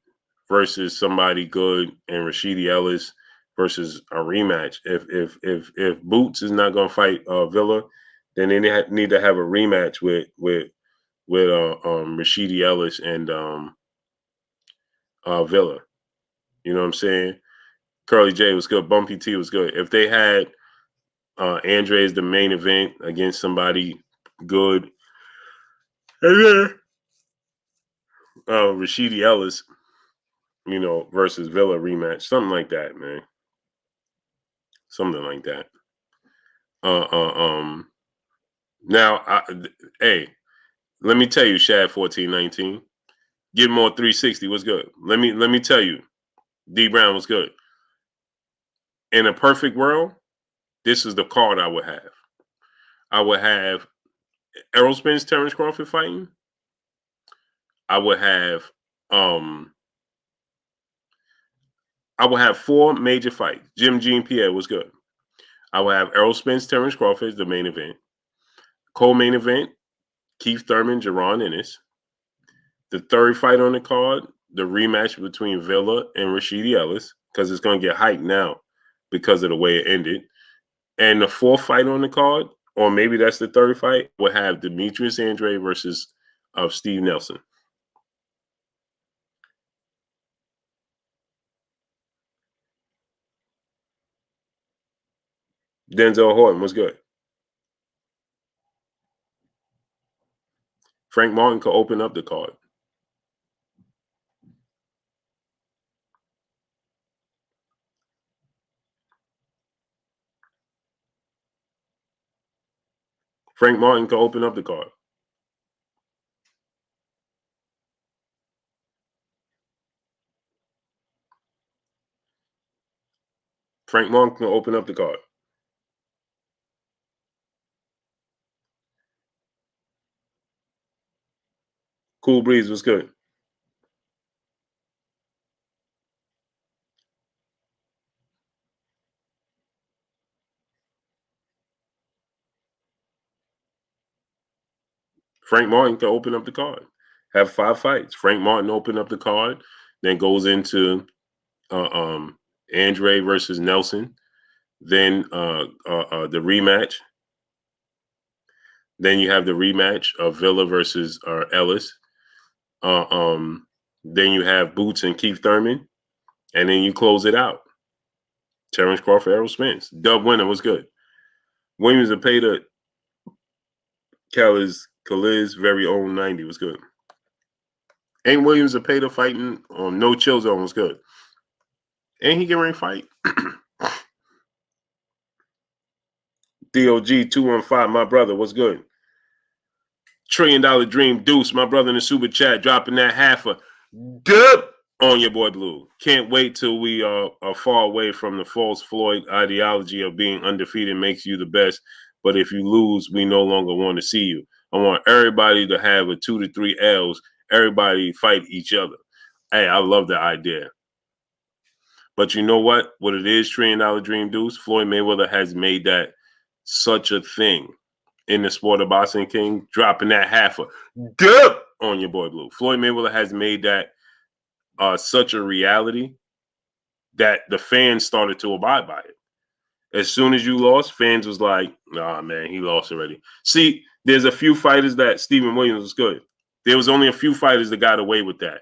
versus somebody good and Rashidi Ellis versus a rematch. If Boots is not going to fight Villa, then they need to have a rematch with Rashidi Ellis and Villa. You know what I'm saying? Curly J was good. Bumpy T was good. If they had Andre as the main event against somebody good, and then Rashidi Ellis, versus Villa rematch, something like that, man. Something like that. Now, hey, let me tell you, Shad 1419, Get More 360 was good. Let me tell you, D Brown was good. In a perfect world, this is the card I would have. I would have Errol Spence, Terrence Crawford fighting. I would have 4 major fights. Jim Jean Pierre was good. I would have Errol Spence, Terrence Crawford as the main event. Co-main event, Keith Thurman, Jerron Ennis. The third fight on the card, the rematch between Villa and Rashidi Ellis, because it's going to get hyped now because of the way it ended. And the fourth fight on the card, or maybe that's the third fight, will have Demetrius Andrade versus Steve Nelson. Denzel Horton was good. Frank Martin could open up the card. Frank Martin can open up the card. Frank Martin can open up the card. Cool Breeze was good. Frank Martin can open up the card. Have 5 fights. Frank Martin open up the card, then goes into Andre versus Nelson, then the rematch. Then you have the rematch of Villa versus Ellis. Then you have Boots and Keith Thurman, and then you close it out. Terrence Crawford, Errol Spence. Dub winner was good. Williams and Payda, Kaliz very own 90 was good. Ain't Williams and Payda fighting on No Chill Zone was good. Ain't he getting ready to fight? DOG 215, my brother, what's good? $1 Trillion Dream Deuce, my brother in the super chat, dropping that half a dub on your boy Blue. Can't wait till we are far away from the false Floyd ideology of being undefeated makes you the best. But if you lose, we no longer want to see you. I want everybody to have a 2 to 3 L's. Everybody fight each other. Hey, I love that idea. But you know what? What it is, $1 Trillion Dream Deuce, Floyd Mayweather has made that such a thing in the sport of boxing, King, dropping that half a dub on your boy Blue. Floyd Mayweather has made that such a reality that the fans started to abide by it. As soon as you lost, fans was like, nah, man, he lost already. See, there's a few fighters that Stephen Williams was good. There was only a few fighters that got away with that.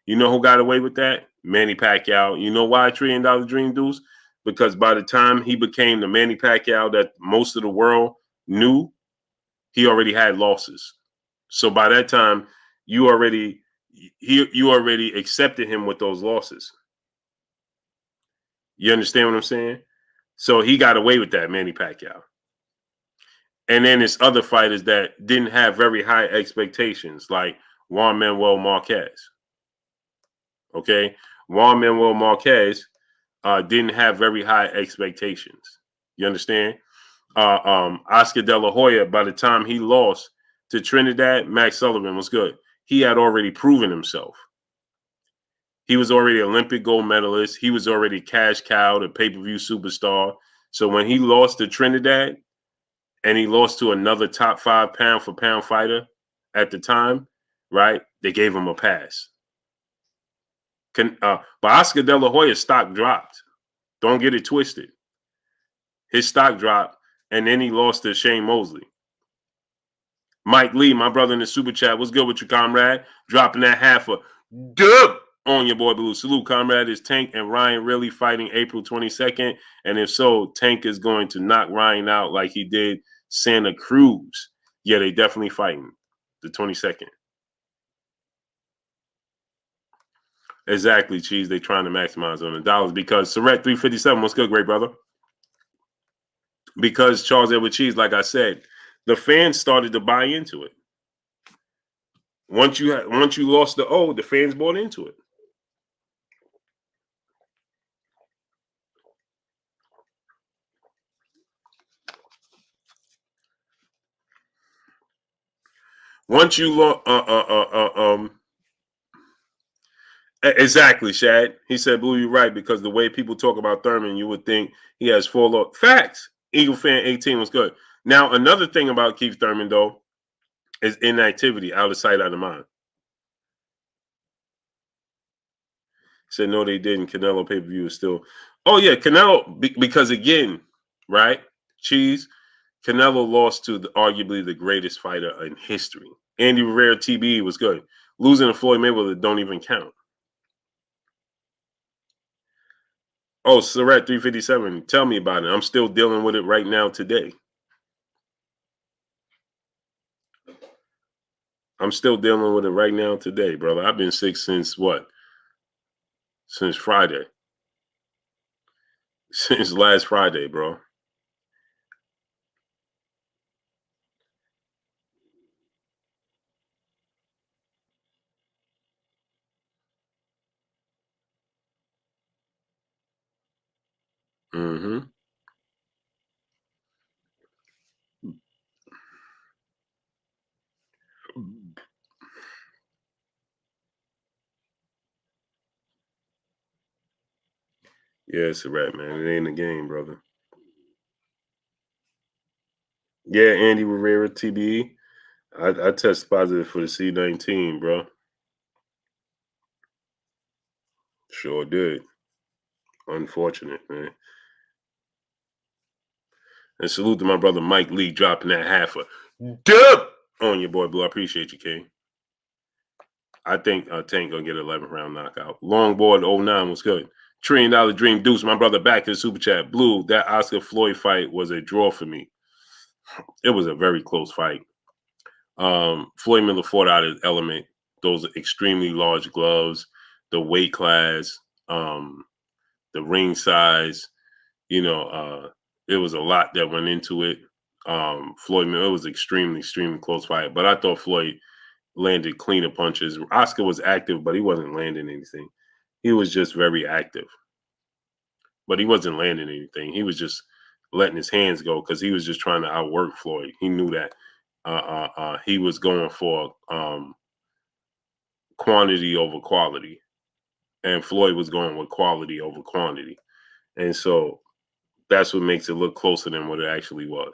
You know who got away with that? Manny Pacquiao. You know why $1 Trillion Dream Deuce? Because by the time he became the Manny Pacquiao that most of the world knew, he already had losses. So by that time, you already accepted him with those losses. You understand what I'm saying? So he got away with that, Manny Pacquiao. And then there's other fighters that didn't have very high expectations, like Juan Manuel Marquez. Okay? Juan Manuel Marquez didn't have very high expectations. You understand? Oscar De La Hoya, by the time he lost to Trinidad, Max Sullivan was good. He had already proven himself. He was already Olympic gold medalist. He was already cash cow, the pay-per-view superstar. So when he lost to Trinidad and he lost to another top 5 pound-for-pound fighter at the time, right, they gave him a pass. But Oscar De La Hoya's stock dropped. Don't get it twisted. His stock dropped, and then he lost to Shane Mosley. Mike Lee, my brother in the super chat, what's good with you, comrade? Dropping that half a dub on your boy Blue. Salute, comrade. Is Tank and Ryan really fighting April 22nd? And if so, Tank is going to knock Ryan out like he did Santa Cruz. Yeah, they definitely fighting the 22nd. Exactly, Cheese. They trying to maximize on the dollars because Surrett 357. What's good, great brother? Because Charles Edward Cheese, like I said, the fans started to buy into it. Once you lost the O, the fans bought into it. Once you lost, exactly, Shad. He said, "Blue, you're right because the way people talk about Thurman, you would think he has 4 lost facts." Eagle fan 18 was good. Now another thing about Keith Thurman though is inactivity, out of sight, out of mind. Said no, they didn't. Canelo pay-per-view is still. Oh yeah, Canelo because again, right? Cheese. Canelo lost to arguably the greatest fighter in history. Andy Rivera TBE was good. Losing to Floyd Mayweather don't even count. Oh, Surratt 357. Tell me about it. I'm still dealing with it right now today. I'm still dealing with it right now today, brother. I've been sick since what? Since Friday. Since last Friday, bro. Mm-hmm. Yeah, it's a wrap, man. It ain't a game, brother. Yeah, Andy Rivera, TBE. I tested positive for the C19, bro. Sure did. Unfortunate, man. And salute to my brother Mike Lee dropping that half a dub on your boy Blue. I appreciate you, King. I think Tank gonna get an 11th round knockout. Longboard 09 was good. $1 Trillion Dream Deuce, my brother back to the super chat. Blue, that Oscar Floyd fight was a draw for me. It was a very close fight. Floyd Miller fought out his element. Those extremely large gloves, the weight class, the ring size. It was a lot that went into it. Floyd Miller, it was extremely, extremely close fight. But I thought Floyd landed cleaner punches. Oscar was active, but he wasn't landing anything. He was just very active, but he wasn't landing anything. He was just letting his hands go because he was just trying to outwork Floyd. He knew that he was going for quantity over quality, and Floyd was going with quality over quantity. And so that's what makes it look closer than what it actually was.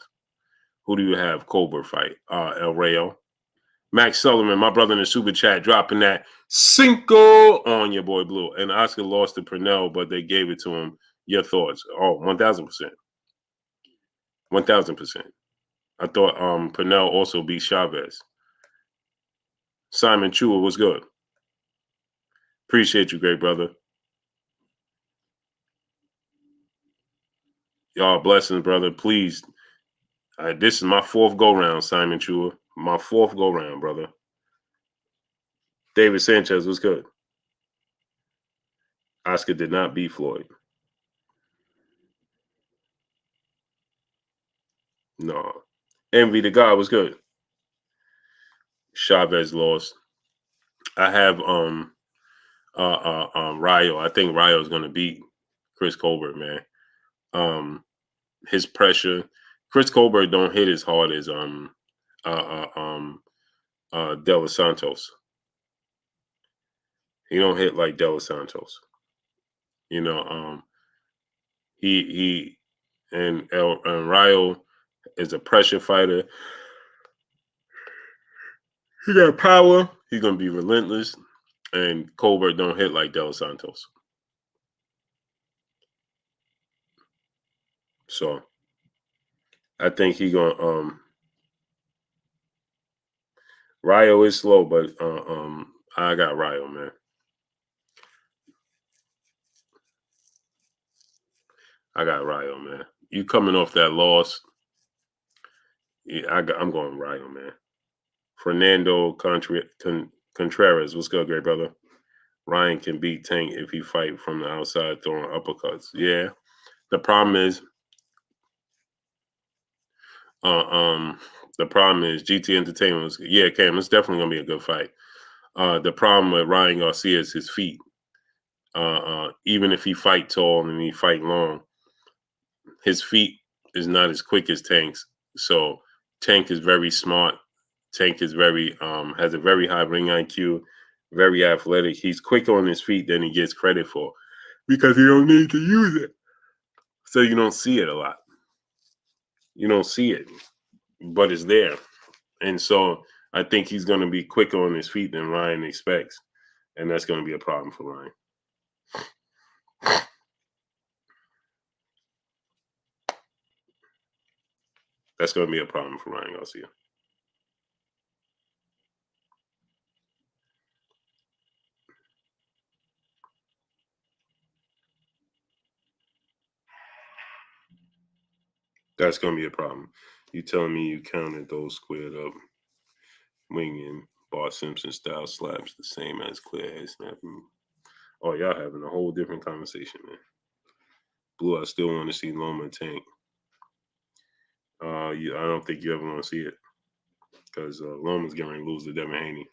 Who do you have? Colbert fight. El Rayo. Max Sullivan, my brother in the super chat, dropping that cinco on your boy Blue. And Oscar lost to Purnell, but they gave it to him. Your thoughts? Oh, 1,000%. 1,000%. I thought Purnell also beat Chavez. Simon Chua was good. Appreciate you, great brother. Y'all blessings, brother. Please. This is my 4th go-round, Simon Chua. My 4th go-round, brother. David Sanchez was good. Oscar did not beat Floyd. No. Envy the God was good. Chavez lost. I have Rayo. I think Rayo is going to beat Chris Colbert, man. His pressure. Chris Colbert don't hit as hard as De Los Santos. He don't hit like De Los Santos. He and Rayo is a pressure fighter. He got power. He's gonna be relentless. And Colbert don't hit like De Los Santos. So I think he gonna Rayo is slow, but I got Rayo, man. I got Rayo, man. You coming off that loss? Yeah, I'm going Rayo, man. Fernando Contreras, what's good, great brother? Ryan can beat Tank if he fight from the outside throwing uppercuts. Yeah. The problem is, GT Entertainment was, yeah, Cam, it's definitely gonna be a good fight. The problem with Ryan Garcia is his feet. Even if he fight tall and he fight long, his feet is not as quick as Tank's. So Tank is very smart. Tank is very has a very high ring IQ, very athletic. He's quick on his feet than he gets credit for because he don't need to use it. So you don't see it a lot. You don't see it, but it's there. And so I think he's going to be quicker on his feet than Ryan expects. And that's going to be a problem for Ryan. That's going to be a problem for Ryan Garcia. That's going to be a problem. You telling me you counted those squared up wing and Bart Simpson style slaps the same as clear head snapping? Oh, y'all having a whole different conversation, man. Blue, I still want to see Loma Tank. I don't think you ever want to see it because Loma's going to lose to Devin Haney.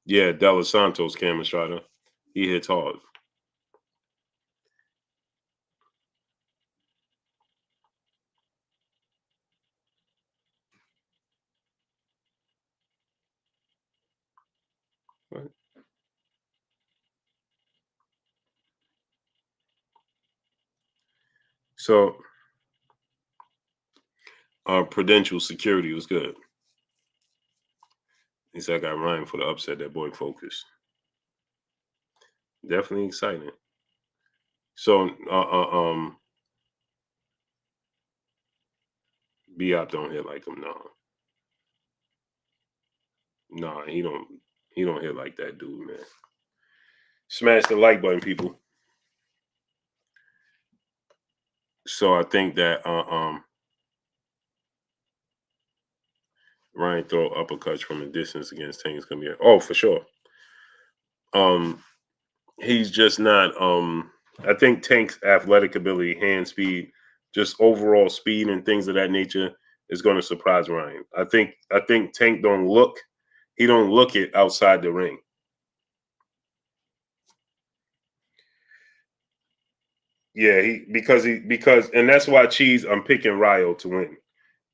Yeah, De Los Santos, Cam Estrada. He hits hard. What? So, Prudential Security was good. He said I got Ryan for the upset. That boy focused. Definitely exciting. So, B-Op don't hit like him, no. Nah, he don't hit like that dude, man. Smash the like button, people. So I think that Ryan throw uppercuts from a distance against Tank is gonna be for sure. He's just not I think Tank's athletic ability, hand speed, just overall speed and things of that nature is going to surprise Ryan. I think Tank don't look it outside the ring. Yeah, because and that's why I'm picking Ryo to win.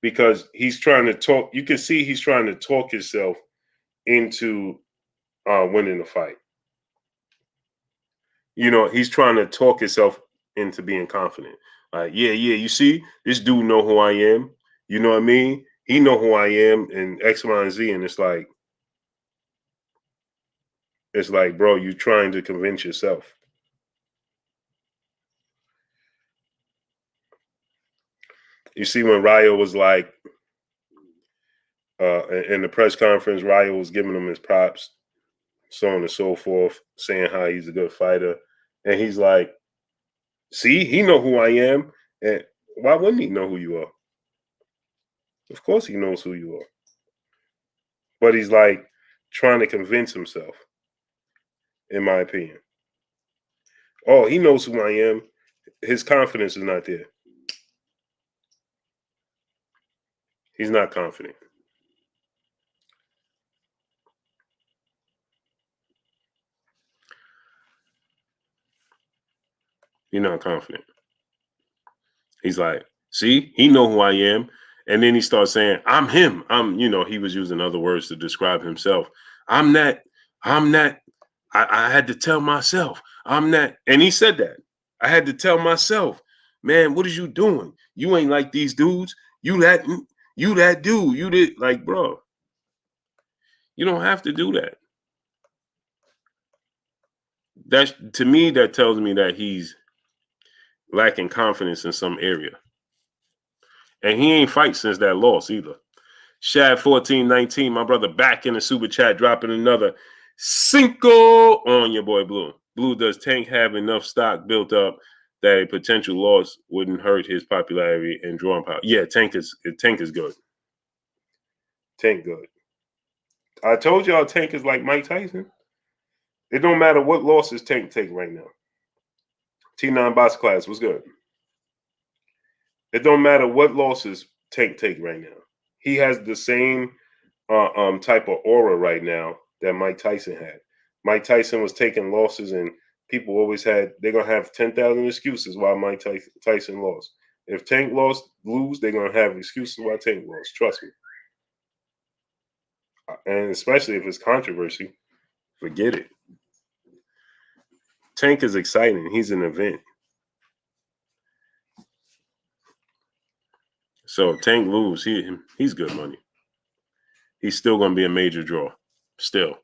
Because he's trying to talk, you can see he's trying to talk himself into winning the fight. You know, he's trying to talk himself into being confident. Like, yeah, you see, this dude know who I am. You know what I mean? He know who I am and X, Y, and Z. And it's like, bro, you trying to convince yourself. You see, when Ryo was like, in the press conference, Ryo was giving him his props, so on and so forth, saying how he's a good fighter. And he's like, see, he know who I am. And why wouldn't he know who you are? Of course he knows who you are. But he's like trying to convince himself, in my opinion. Oh, he knows who I am. His confidence is not there. He's not confident. He's not confident. He's like, see, he know who I am. And then he starts saying, I'm him. He was using other words to describe himself. I'm that. I had to tell myself, I'm that. And he said that. I had to tell myself, man, what is you doing? You ain't like these dudes. You that dude. You did, like, bro. You don't have to do that. To me, that tells me that he's lacking confidence in some area. And he ain't fight since that loss either. Shad 1419, my brother, back in the super chat, dropping another Cinco on your boy Blue. Blue, does Tank have enough stock built up that a potential loss wouldn't hurt his popularity and drawing power? Yeah, Tank is good. Tank good. I told y'all Tank is like Mike Tyson. It don't matter what losses Tank take right now. T9 box class was good. It don't matter what losses Tank take right now. He has the same type of aura right now that Mike Tyson had. Mike Tyson was taking losses, and people always they're gonna have 10,000 excuses why Mike Tyson lost. If Tank lose, they're gonna have excuses why Tank lost. Trust me. And especially if it's controversy, forget it. Tank is exciting. He's an event. So Tank lose, he's good money. He's still going to be a major draw, still,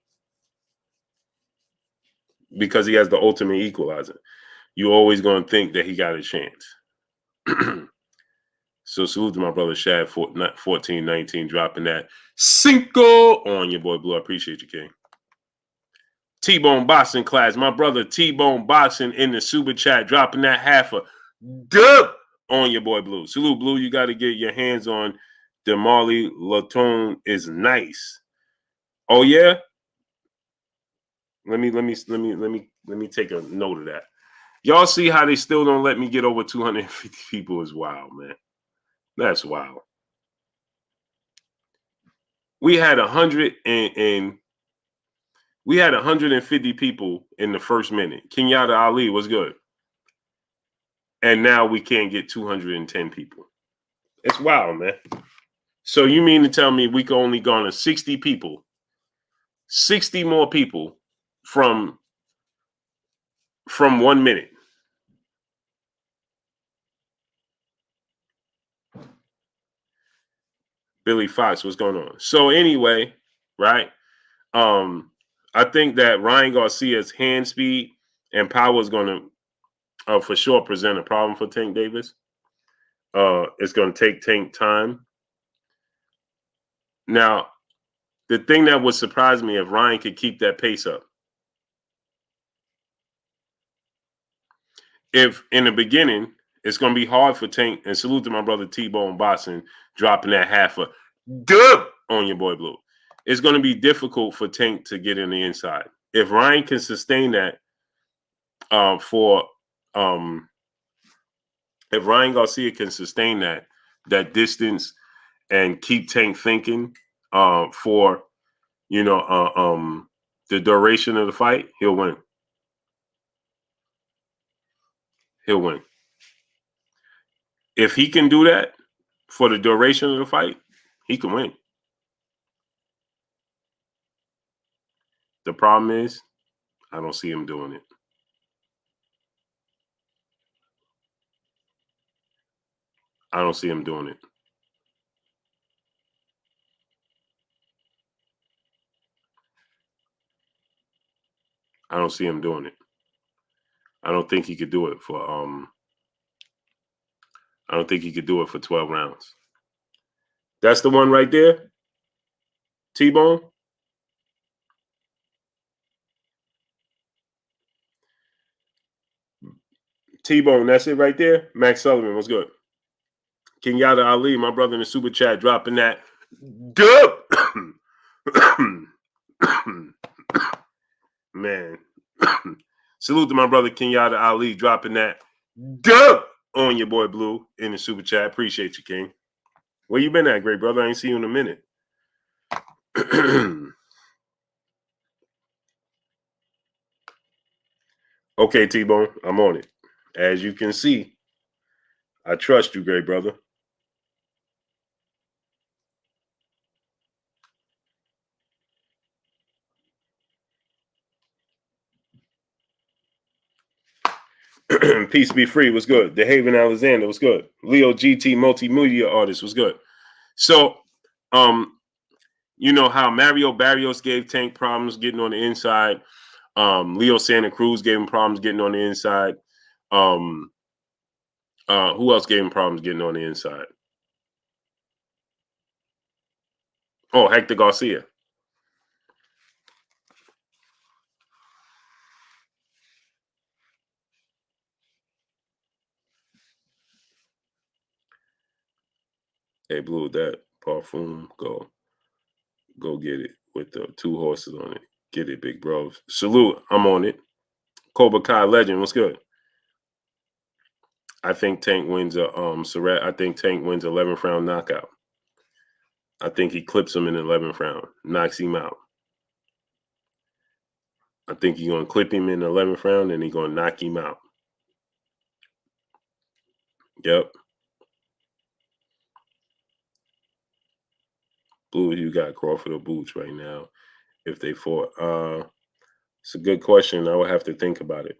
because he has the ultimate equalizer. You always going to think that he got a chance. So salute to my brother Shad 1419 dropping that Cinco on your boy Blue. I appreciate you, King. T-Bone Boxing class, my brother T-Bone Boxing in the super chat dropping that half a dub on your boy Blue. Salute, Blue. You got to get your hands on Demali Latone is nice. Oh yeah. Let me take a note of that. Y'all see how they still don't let me get over 250 people is wild, man. That's wild. We had 150 people in the first minute. Kenyatta Ali was good. And now we can't get 210 people. It's wild, man. So you mean to tell me we can only garner 60 people 60 more people from 1 minute. Billy Fox, what's going on? So anyway, right? I think that Ryan Garcia's hand speed and power is going to, for sure, present a problem for Tank Davis. It's going to take Tank time. Now, the thing that would surprise me if Ryan could keep that pace up. If in the beginning, it's going to be hard for Tank, and salute to my brother T-Bone Boston dropping that half a dub on your boy Blue. It's going to be difficult for Tank to get in the inside. If Ryan can sustain that if Ryan Garcia can sustain that distance and keep Tank thinking for the duration of the fight, he'll win. He'll win. If he can do that for the duration of the fight, he can win. The problem is, I don't see him doing it. I don't see him doing it. I don't see him doing it. I don't think he could do it for I don't think he could do it for 12 rounds. That's the one right there. T-Bone. T-Bone, that's it right there. Max Sullivan, what's good? Kenyatta Ali, my brother in the super chat, dropping that dub. Man. Salute to my brother Kenyatta Ali dropping that dub on your boy Blue in the super chat. Appreciate you, King. Where you been at, great brother? I ain't see you in a minute. Okay, T-Bone, I'm on it. As you can see, I trust you, great brother. Peace be free was good. The Haven Alexander was good. Leo GT multimedia artist was good. So, you know how Mario Barrios gave Tank problems getting on the inside. Leo Santa Cruz gave him problems getting on the inside. Who else gave him problems getting on the inside? Oh, Hector Garcia. Hey, Blue, that parfum, go get it with the 2 horses on it. Get it, big bro. Salute, I'm on it. Cobra Kai legend, what's good? I think Tank wins I think Tank wins 11th round knockout. I think he clips him in the 11th round, knocks him out. I think he's going to clip him in the 11th round and he's going to knock him out. Yep. Blue, you got Crawford or Boots right now if they fought. It's a good question. I would have to think about it.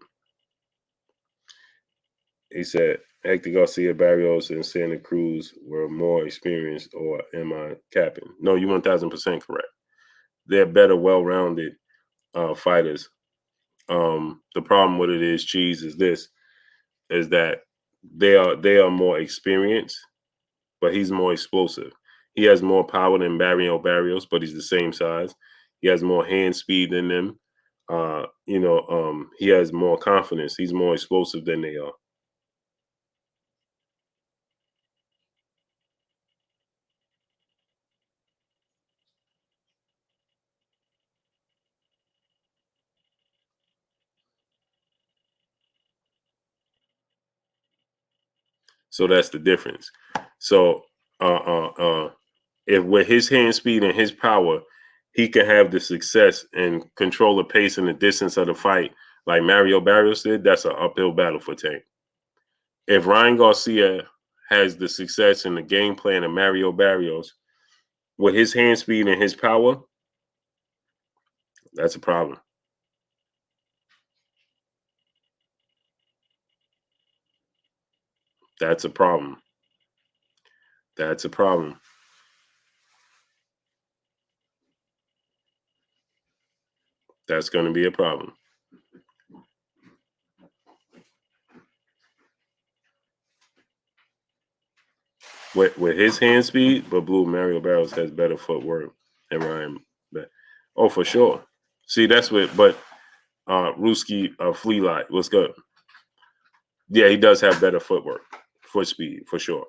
He said Hector Garcia, Barrios, and Santa Cruz were more experienced, or am I capping? No, you 1,000% correct. They're better, well-rounded fighters. The problem with it is, Cheese, is that they are more experienced, but he's more explosive. He has more power than Barrios, but he's the same size. He has more hand speed than them. He has more confidence. He's more explosive than they are. So that's the difference. So if with his hand speed and his power, he can have the success and control the pace and the distance of the fight like Mario Barrios did, that's an uphill battle for Tank. If Ryan Garcia has the success and the game plan of Mario Barrios with his hand speed and his power, That's a problem. That's a problem. That's a problem. That's going to be a problem. With his hand speed, but Blue Mario Barrows has better footwork than Ryan. Oh, for sure. See, that's what. But Ruski Flea Light, what's good? Yeah, he does have better footwork, foot speed for sure.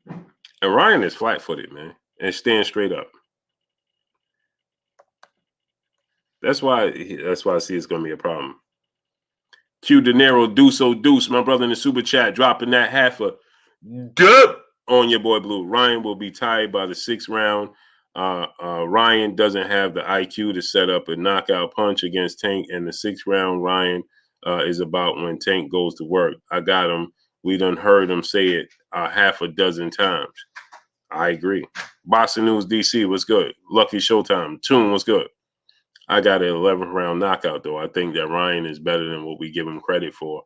And Ryan is flat-footed, man, and stand straight up. That's why I see it's going to be a problem. Q De Niro, Deuce, my brother in the super chat, dropping that half a dub on your boy Blue. Ryan will be tied by the 6th round. Ryan doesn't have the IQ to set up a knockout punch against Tank. And the 6th round, Ryan is about when Tank goes to work. I got him. We done heard him say it half a dozen times. I agree. Boston News DC, what's good? Lucky Showtime. Tune, what's good? I got an 11th round knockout, though. I think that Ryan is better than what we give him credit for.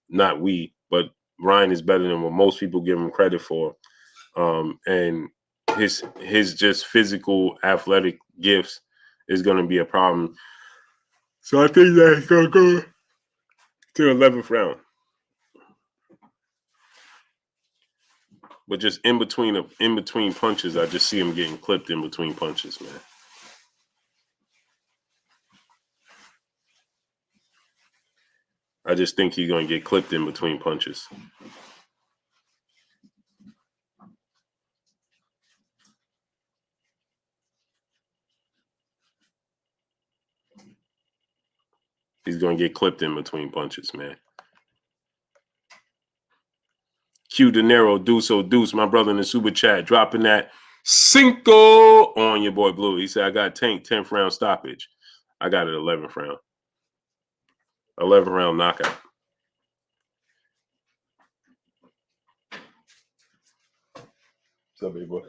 Not we, but Ryan is better than what most people give him credit for. And his just physical athletic gifts is going to be a problem. So I think that he's going to go to the 11th round. But just in between punches, I just see him getting clipped in between punches, man. I just think he's going to get clipped in between punches. He's going to get clipped in between punches, man. Q De Niro, Deuce, my brother in the super chat, dropping that cinco on your boy Blue. He said, I got Tank 10th round stoppage. I got it 11th round. 11th round knockout. What's up, baby boy?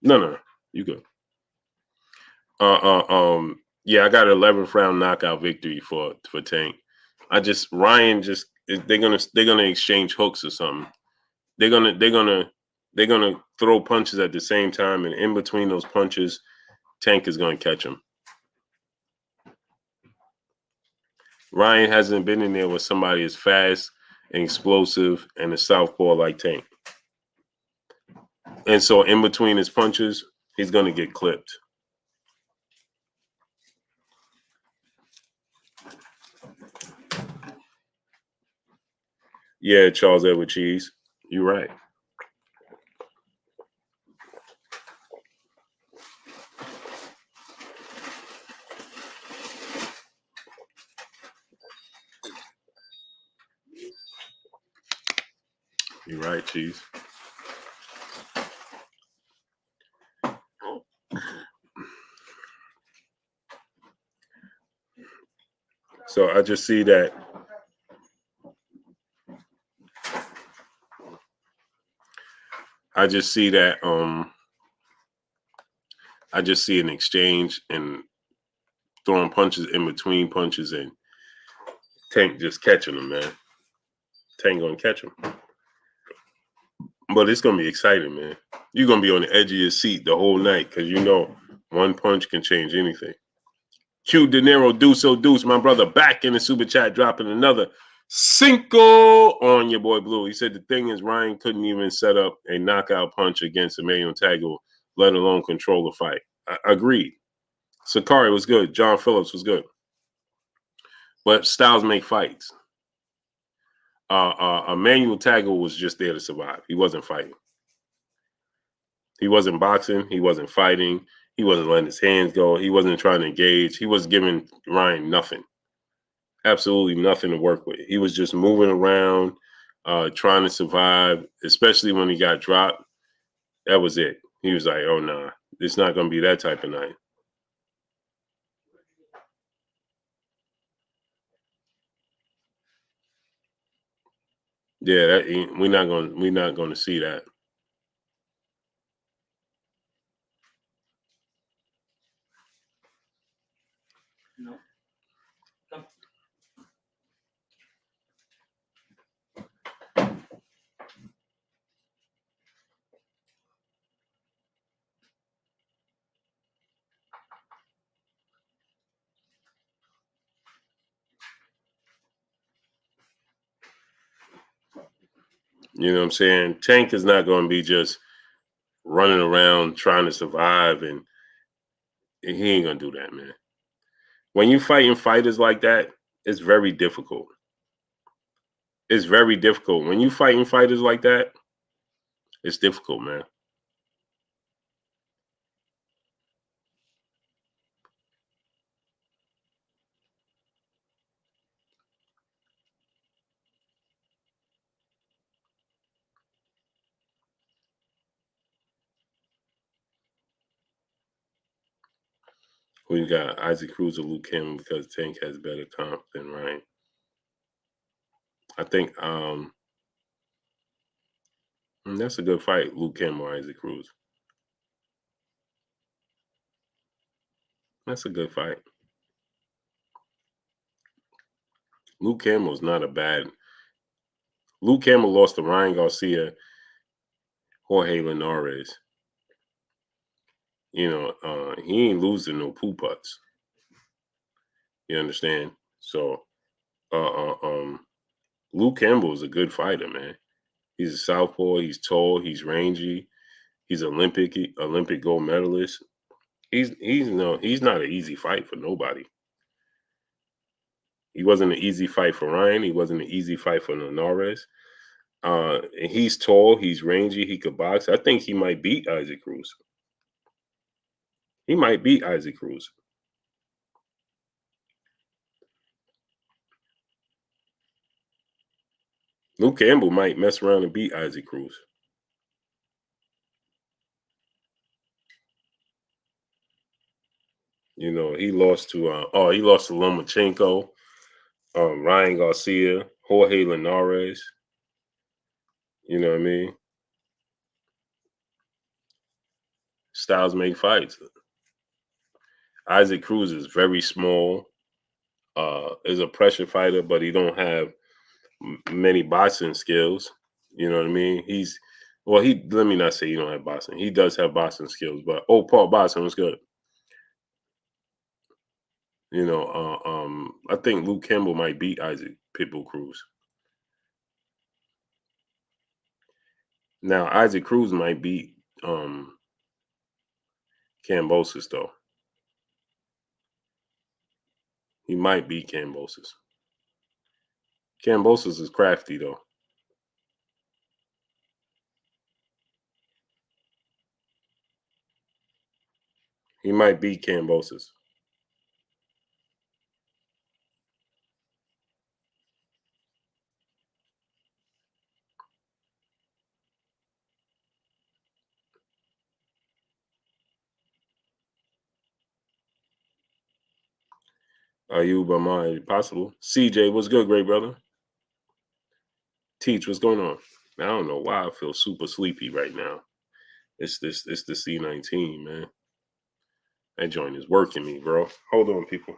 No. You good. Yeah, I got an 11th round knockout victory for Tank. Ryan they're gonna exchange hooks or something. They're gonna throw punches at the same time, and in between those punches, Tank is gonna catch him. Ryan hasn't been in there with somebody as fast and explosive and a southpaw like Tank. And so in between his punches, he's going to get clipped. Yeah, Charles Edward Cheese. You're right. You're right, Cheese. So I just see that I just see an exchange and throwing punches in between punches and Tank just catching him, man. Tank gonna catch him. But it's gonna be exciting, man. You're gonna be on the edge of your seat the whole night because you know one punch can change anything. Q De Niro, Deuce, my brother, back in the super chat, dropping another cinco on your boy Blue. He said the thing is Ryan couldn't even set up a knockout punch against Emmanuel Tagle, let alone control the fight. Agreed. Sakari was good. John Phillips was good. But styles make fights. Emmanuel Tagle was just there to survive. He wasn't fighting. He wasn't boxing. He wasn't fighting. He wasn't letting his hands go. He wasn't trying to engage. He was giving Ryan nothing. Absolutely nothing to work with. He was just moving around, trying to survive, especially when he got dropped. That was it. He was like, oh, nah, it's not going to be that type of night. Yeah, we're not going to see that. You know what I'm saying? Tank is not going to be just running around trying to survive, and he ain't going to do that, man. When you fighting fighters like that, it's very difficult. It's very difficult. When you fighting fighters like that, it's difficult, man. Who you got? Isaac Cruz or Luke Campbell, because Tank has better comp than Ryan. I think that's a good fight, Luke Campbell or Isaac Cruz. That's a good fight. Luke Campbell's not a bad. Luke Campbell lost to Ryan Garcia, Jorge Linares. You know, he ain't losing no poo putts. You understand? So, Luke Campbell is a good fighter, man. He's a southpaw. He's tall. He's rangy. He's Olympic gold medalist. He's not an easy fight for nobody. He wasn't an easy fight for Ryan. He wasn't an easy fight for Linares. And he's tall. He's rangy. He could box. I think he might beat Isaac Cruz. He might beat Isaac Cruz. Luke Campbell might mess around and beat Isaac Cruz. You know, he lost to Lomachenko, Ryan Garcia, Jorge Linares. You know what I mean? Styles make fights. Isaac Cruz is very small. Is a pressure fighter, but he don't have many boxing skills. You know what I mean? Let me not say he don't have boxing. He does have boxing skills, but Paul boxing was good. You know, I think Luke Campbell might beat Isaac Pitbull Cruz. Now Isaac Cruz might beat Kambosos though. He might beat Kambosos. Kambosos is crafty though. He might beat Kambosos. Ayub Ahmad, possible. CJ, what's good, great brother? Teach, what's going on? I don't know why I feel super sleepy right now. It's the C19, man. That joint is working me, bro. Hold on, people.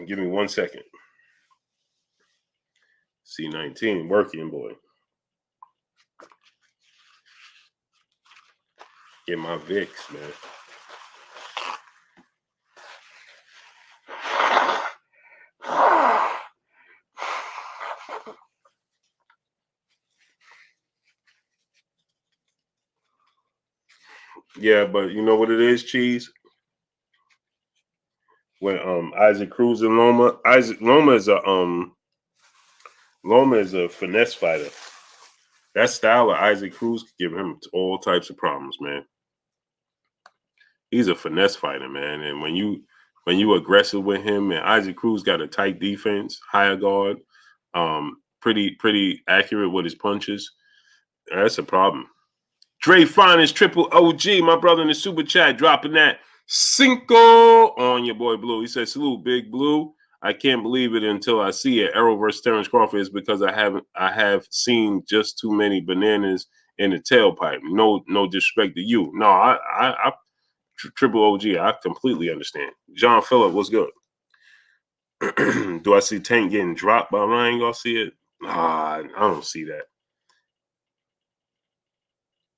Give me 1 second. C19 working, boy. Get my Vicks, man. Yeah, but you know what it is, Cheese? When Isaac Cruz and Loma is a finesse fighter. That style of Isaac Cruz could give him all types of problems, man. He's a finesse fighter, man. And when you aggressive with him, and Isaac Cruz got a tight defense, higher guard, pretty accurate with his punches. That's a problem. Dre Finest, Triple OG, my brother in the super chat, dropping that Cinco on your boy Blue. He said, salute, Big Blue. I can't believe it until I see it. Errol versus Terrence Crawford is because I have seen just too many bananas in the tailpipe. No disrespect to you. No, I Triple OG, I completely understand. John Phillip, what's good? Do I see Tank getting dropped by Ryan Garcia? I don't see that.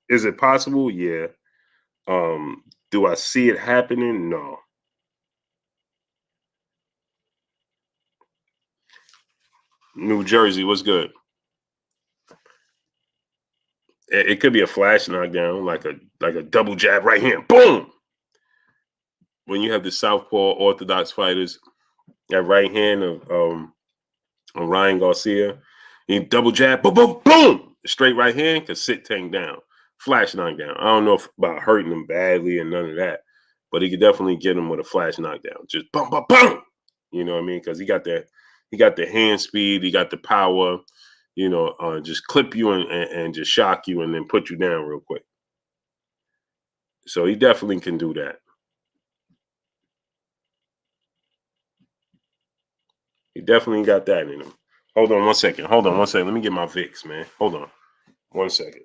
Is it possible? Yeah. Do I see it happening? No. New Jersey, what's good? It could be a flash knockdown, like a double jab right hand, boom. When you have the southpaw orthodox fighters, that right hand of Ryan Garcia, he double jab, boom, boom, boom, straight right hand could sit Tank down, flash knockdown. I don't know about hurting him badly and none of that, but he could definitely get him with a flash knockdown, just boom, boom, boom. You know what I mean? Because he got the hand speed, he got the power. Just clip you and just shock you and then put you down real quick. So he definitely can do that. He definitely got that in him. Hold on one second. Let me get my Vicks, man. Hold on 1 second.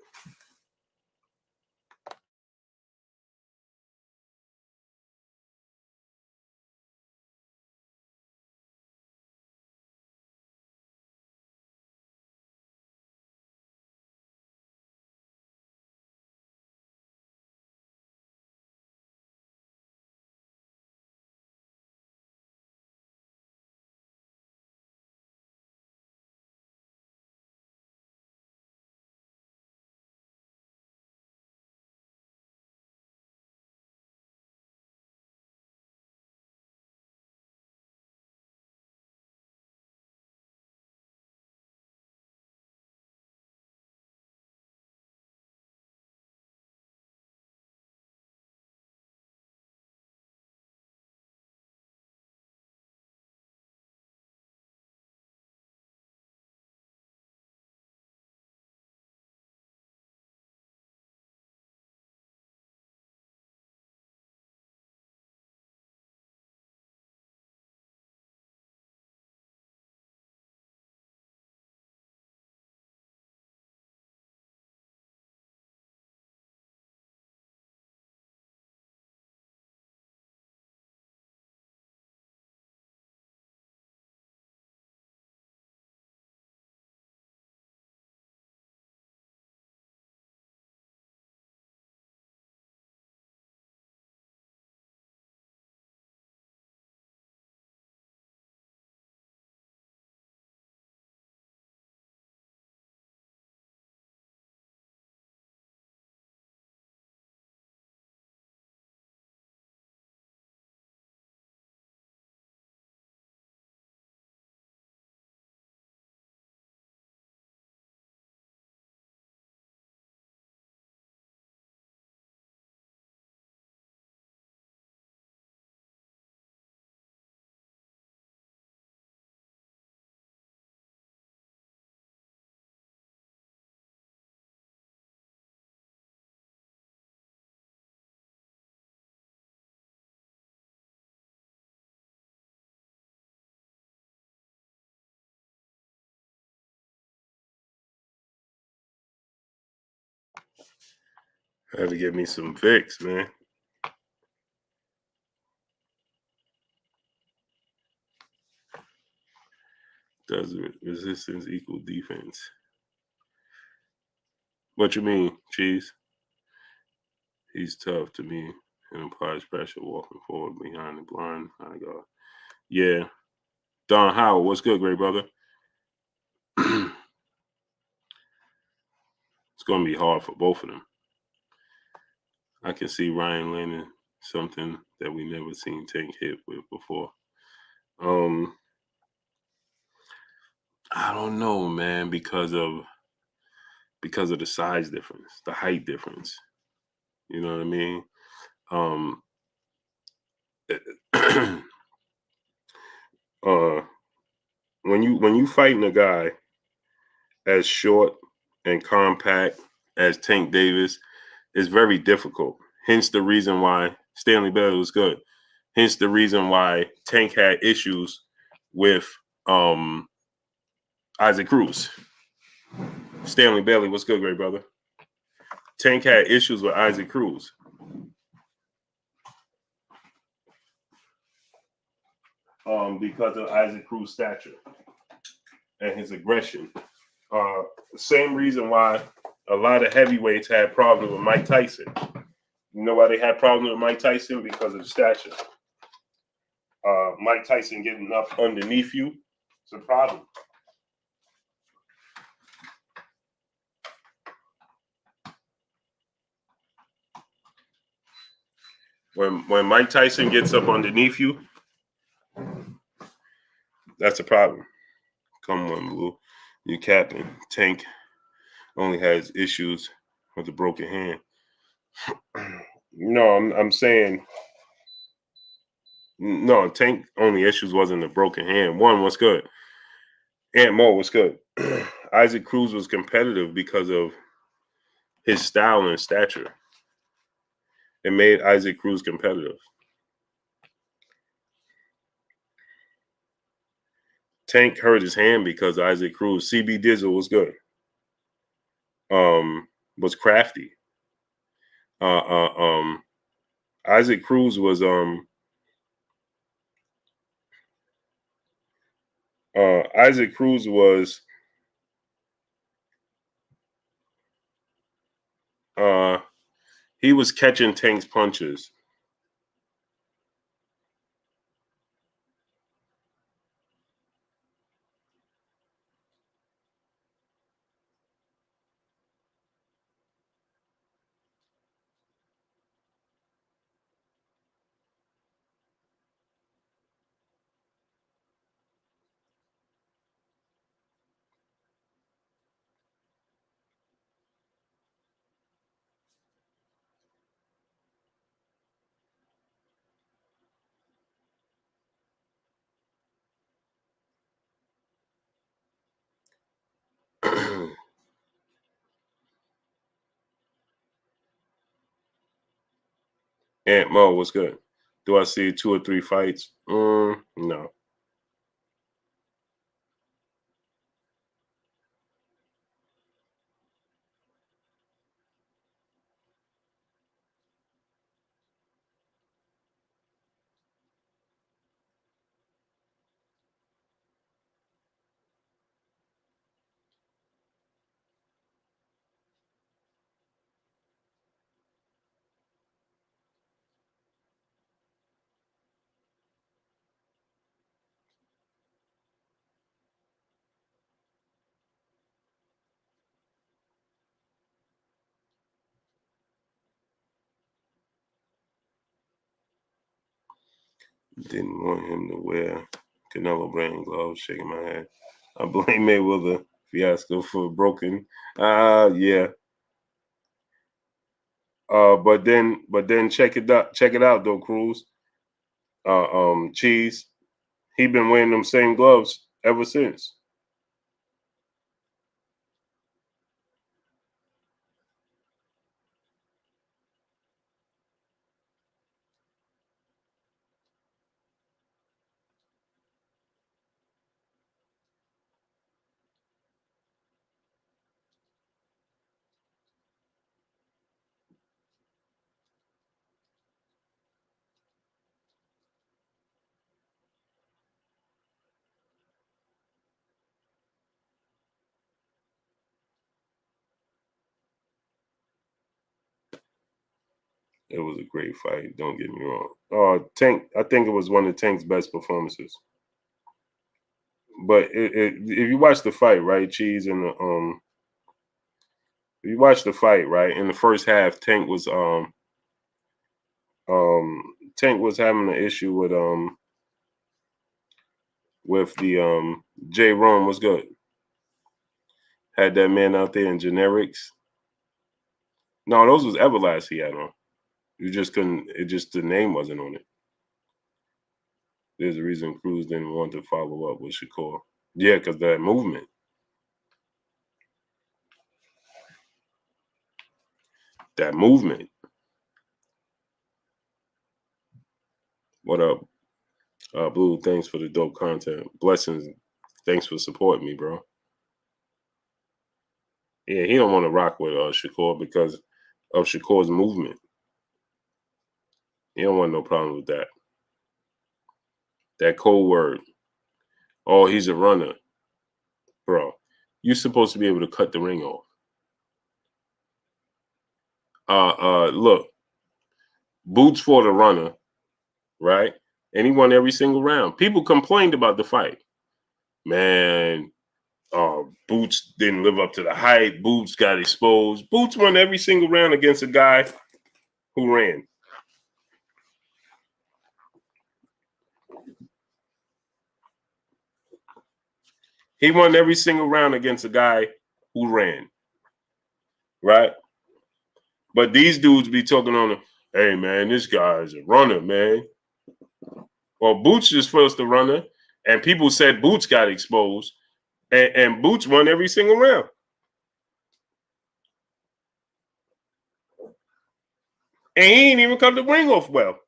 I had to get me some Vicks, man. Does resistance equal defense? What you mean, Cheese? He's tough to me and applies pressure walking forward behind the blind. I go, yeah. Don Howard, what's good, great brother? It's going to be hard for both of them. I can see Ryan landing something that we never seen Tank hit with before. I don't know, man, because of the size difference, the height difference. You know what I mean? When you fighting a guy as short and compact as Tank Davis, it's very difficult. Hence the reason why Stanley Bailey was good. Hence the reason why Tank had issues with Isaac Cruz. Stanley Bailey, what's good, great brother? Tank had issues with Isaac Cruz. Because of Isaac Cruz's stature and his aggression. Same reason why a lot of heavyweights had problems with Mike Tyson. You know why they had problems with Mike Tyson? Because of the stature. Mike Tyson getting up underneath you, it's a problem. When Mike Tyson gets up underneath you, that's a problem. Come on, Blue. You capping. Tank only has issues with a broken hand. No, I'm saying no. Tank only issues wasn't a broken hand. One was good. Ant Mo was good. Isaac Cruz was competitive because of his style and stature. It made Isaac Cruz competitive. Tank hurt his hand because Isaac Cruz. CB Dizzle was good. Was crafty. Isaac Cruz was Isaac Cruz was he was catching Tank's punches. Ant Mo was good. Do I see 2 or 3 fights? No. Didn't want him to wear Canelo brand gloves, shaking my head. I blame Mayweather fiasco for broken. Yeah. But then check it out though, Cruz. Cheese. He been wearing them same gloves ever since. It was a great fight. Don't get me wrong. Tank. I think it was one of Tank's best performances. But if you watch the fight, right, Cheese, and if you watch the fight, right, in the first half, Tank was having an issue with the J Rome was good. Had that man out there in generics. No, those was Everlast he had on. You just couldn't. It just the name wasn't on it. There's a reason Cruz didn't want to follow up with Shakur. Yeah, because that movement. That movement. What up, Blue? Thanks for the dope content. Blessings. Thanks for supporting me, bro. Yeah, he don't want to rock with Shakur because of Shakur's movement. He don't want no problem with that. That code word. Oh, he's a runner. Bro, you're supposed to be able to cut the ring off. Look, Boots for the runner, right? And he won every single round. People complained about the fight. Man, Boots didn't live up to the hype. Boots got exposed. Boots won every single round against a guy who ran. He won every single round against a guy who ran, right? But these dudes be talking on, hey, man, this guy's a runner, man. Well, Boots just first the runner, and people said Boots got exposed, and Boots won every single round. And he ain't even cut the ring off well.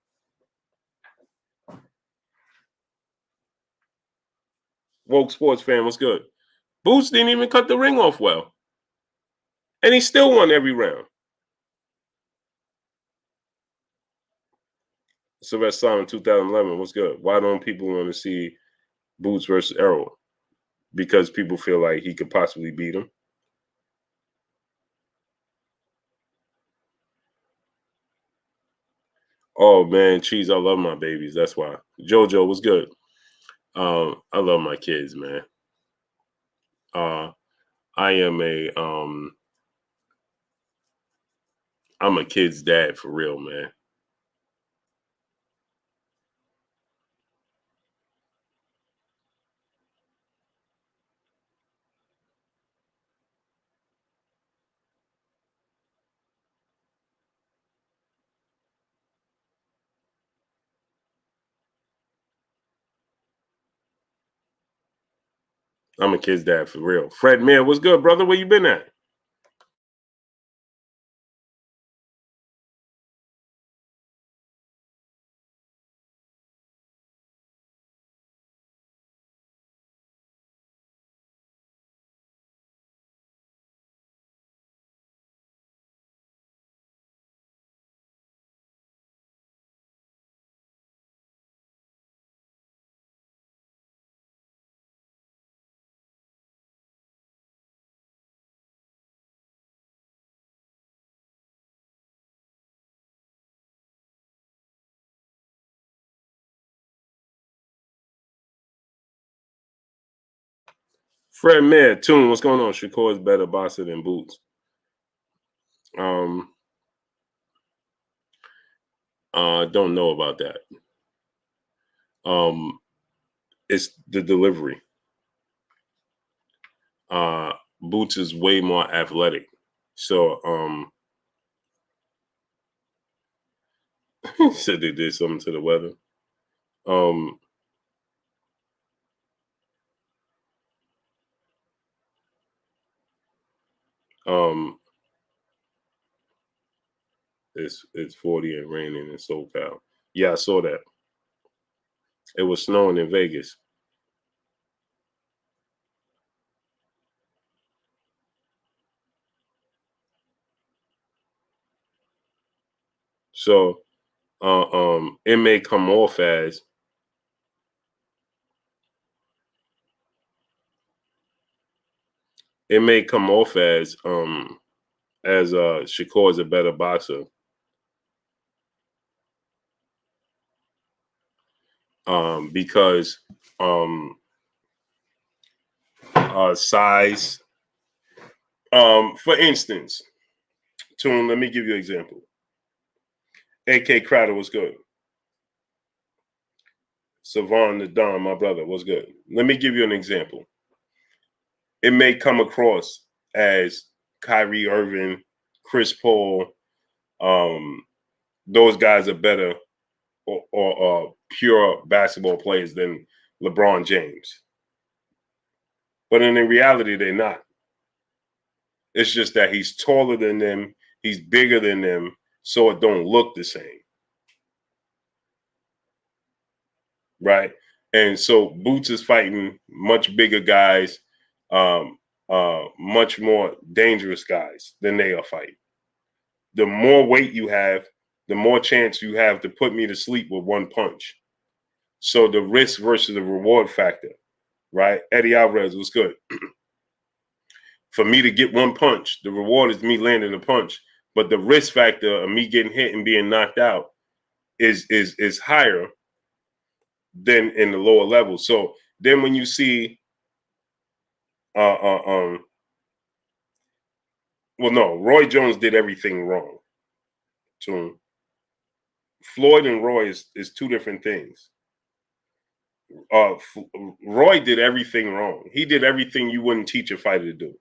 Woke sports fan, what's good? Boots didn't even cut the ring off well. And he still won every round. Sylvester Stallone 2011, what's good? Why don't people want to see Boots versus Errol? Because people feel like he could possibly beat him. Oh, man, Cheese, I love my babies. That's why. JoJo, what's good? I love my kids, man. I am I'm a kid's dad for real, man. I'm a kid's dad for real. Fred Mayer, what's good, brother? Where you been at? Fred Mayer, Tune, what's going on? Shakur is better boxer than Boots. Don't know about that. It's the delivery. Boots is way more athletic. So said they did something to the weather. It's 40 and raining in SoCal. Yeah, I saw that. It was snowing in Vegas. So it may come off as Shakur is a better boxer. Because size. For instance, Tune, let me give you an example. AK Crowder was good. Savon the Don, my brother, was good. Let me give you an example. It may come across as Kyrie Irving, Chris Paul, those guys are better or pure basketball players than LeBron James. But in reality, they're not. It's just that he's taller than them, he's bigger than them, so it don't look the same. Right? And so Boots is fighting much bigger guys, much more dangerous guys than they are fighting. The more weight you have, the more chance you have to put me to sleep with one punch. So the risk versus the reward factor, right? Eddie Alvarez was good. For me to get one punch, the reward is me landing a punch, but the risk factor of me getting hit and being knocked out is higher than in the lower level. So then when you see well, no, Roy Jones did everything wrong to him. Floyd and Roy is two different things. Roy did everything wrong. He did everything you wouldn't teach a fighter to do.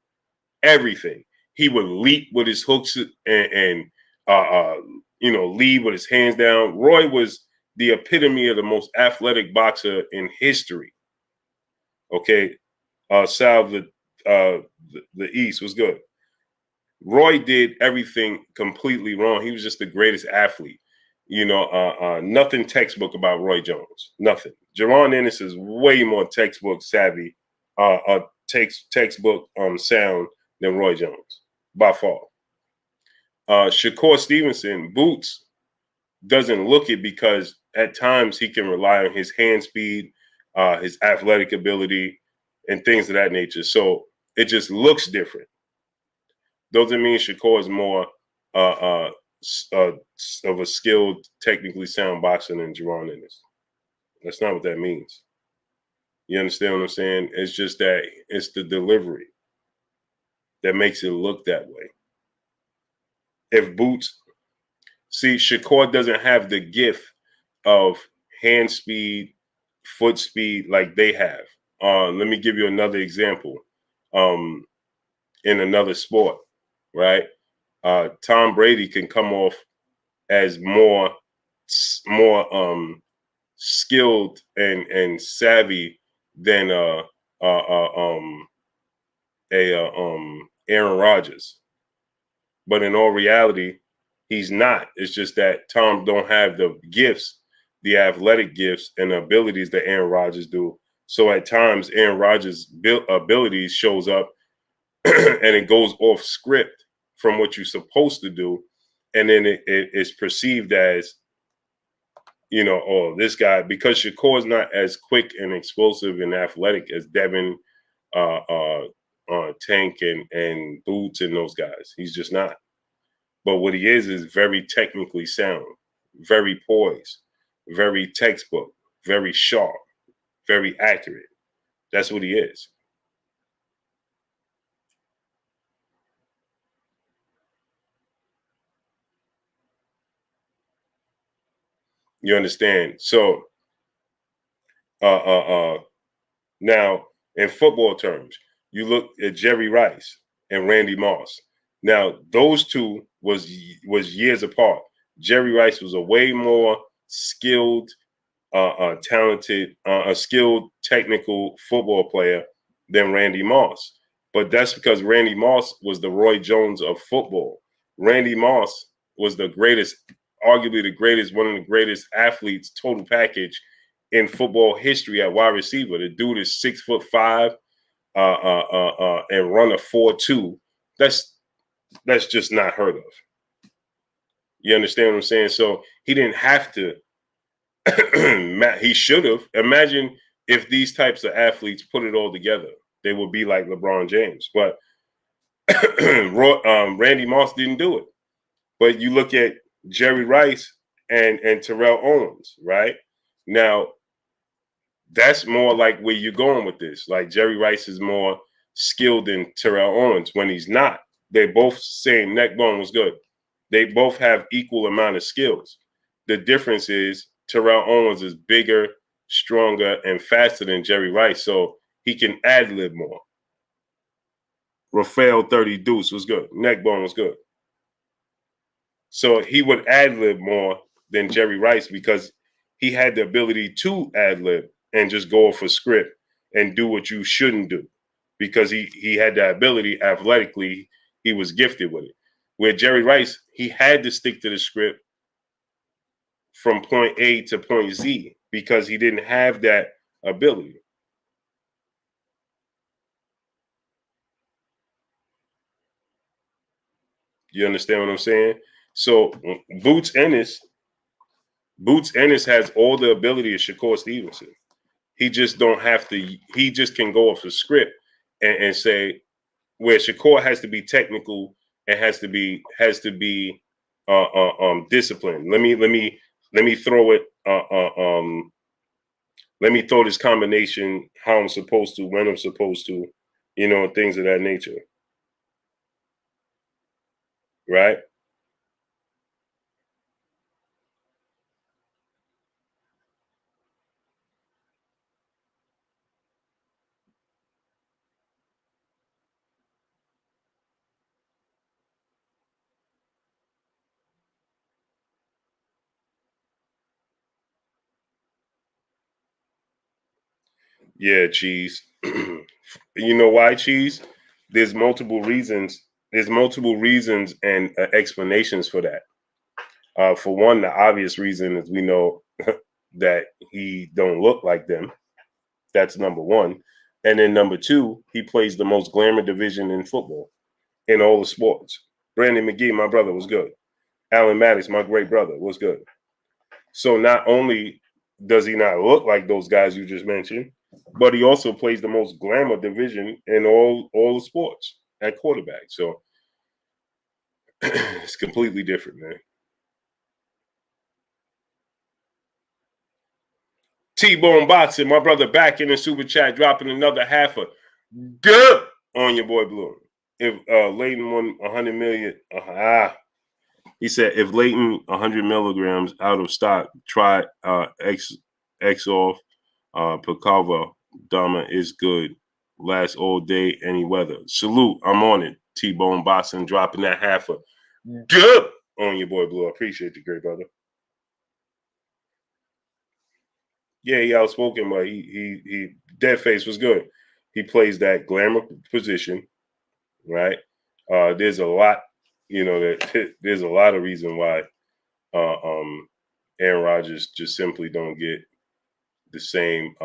Everything. He would leap with his hooks and lead with his hands down. Roy was the epitome of the most athletic boxer in history. Okay, Sal, the East was good. Roy did everything completely wrong. He was just the greatest athlete. Nothing textbook about Roy Jones. Nothing. Jaron Ennis is way more textbook savvy, textbook sound than Roy Jones by far. Shakur Stevenson, Boots doesn't look it because at times he can rely on his hand speed, his athletic ability, and things of that nature. So it just looks different. Doesn't mean Shakur is more of a skilled, technically sound boxer than Jaron Ennis. That's not what that means. You understand what I'm saying? It's just that it's the delivery that makes it look that way. If Boots, see, Shakur doesn't have the gift of hand speed, foot speed like they have. Let me give you another example. In another sport, right? Tom Brady can come off as more skilled and savvy than Aaron Rodgers, but in all reality, he's not. It's just that Tom don't have the gifts, the athletic gifts and abilities that Aaron Rodgers do. So at times, Aaron Rodgers' abilities shows up and it goes off script from what you're supposed to do, and then it's perceived as, this guy, because Shakur's not as quick and explosive and athletic as Devin, Tank, and Boots and those guys. He's just not. But what he is very technically sound, very poised, very textbook, very sharp, very accurate. That's what he is. You understand? So, now in football terms, you look at Jerry Rice and Randy Moss. Now, those two was years apart. Jerry Rice was a way more skilled, talented, a skilled technical football player than Randy Moss. But that's because Randy Moss was the Roy Jones of football. Randy Moss was the greatest, arguably the greatest, one of the greatest athletes, total package in football history at wide receiver. The dude is 6'5", and run a 4.2. That's just not heard of. You understand what I'm saying? So he didn't have to. He should have. Imagine if these types of athletes put it all together, they would be like LeBron James. But Randy Moss didn't do it. But you look at Jerry Rice and Terrell Owens, right? Now, that's more like where you're going with this. Like Jerry Rice is more skilled than Terrell Owens when he's not. They both same neck bone was good. They both have equal amount of skills. The difference is Terrell Owens is bigger, stronger, and faster than Jerry Rice, so he can ad-lib more. Rafael 30 Deuce was good. Neck bone was good. So he would ad-lib more than Jerry Rice because he had the ability to ad-lib and just go off a script and do what you shouldn't do because he had the ability athletically. He was gifted with it. Where Jerry Rice, he had to stick to the script from point A to point Z because he didn't have that ability. You understand what I'm saying? So Boots Ennis has all the ability of Shakur Stevenson. He just don't have to. He just can go off the script and say where Shakur has to be technical and has to be disciplined. Let me throw it. Let me throw this combination how I'm supposed to, when I'm supposed to, things of that nature. Right? Yeah, Cheese. You know why, Cheese? There's multiple reasons. There's multiple reasons and explanations for that. For one, the obvious reason is we know that he don't look like them. That's number one. And then number two, he plays the most glamour division in football, in all the sports. Brandon McGee, my brother, was good. Alan Maddox, my great brother, was good. So not only does he not look like those guys you just mentioned, but he also plays the most glamour division in all the sports at quarterback. So it's completely different, man. T-Bone Boxing, my brother, back in the super chat, dropping another half a good on your boy Blue. If Leighton won 100 million, he said if Leighton 100 milligrams out of stock, try X off Pacava Dama is good. Last all day, any weather. Salute, I'm on it. T-Bone Boxing dropping that half a good on your boy Blue. I appreciate the great brother. Yeah, he outspoken, but he dead face was good. He plays that glamour position, right? There's a lot, that there's a lot of reason why Aaron Rodgers just simply don't get the same.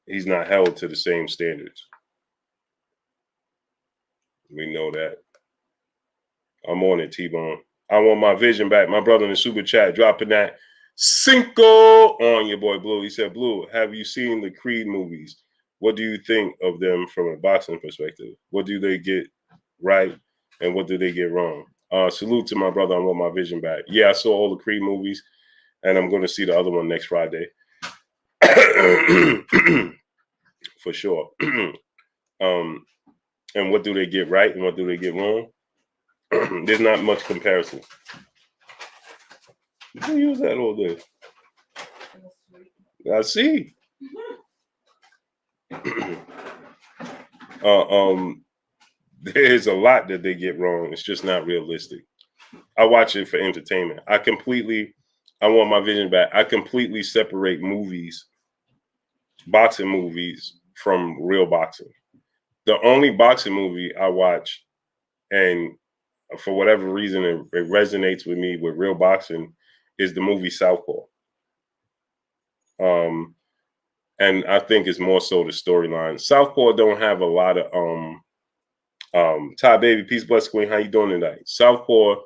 He's not held to the same standards. We know that. I'm on it, T-Bone. I want my vision back. My brother in the super chat dropping that Cinco on your boy Blue. He said, Blue, have you seen the Creed movies? What do you think of them from a boxing perspective? What do they get right and what do they get wrong? Salute to my brother. I want my vision back. Yeah, I saw all the Creed movies and I'm going to see the other one next Friday. For sure. And what do they get right and what do they get wrong? There's not much comparison. You use that all day. I see. There's a lot that they get wrong. It's just not realistic. I watch it for entertainment. I want my vision back. I completely separate movies, boxing movies, from real boxing. The only boxing movie I watch, and for whatever reason it resonates with me with real boxing, is the movie Southpaw. And I think it's more so the storyline. Southpaw don't have a lot of Ty Baby, peace, bless Queen. How you doing tonight? Southpaw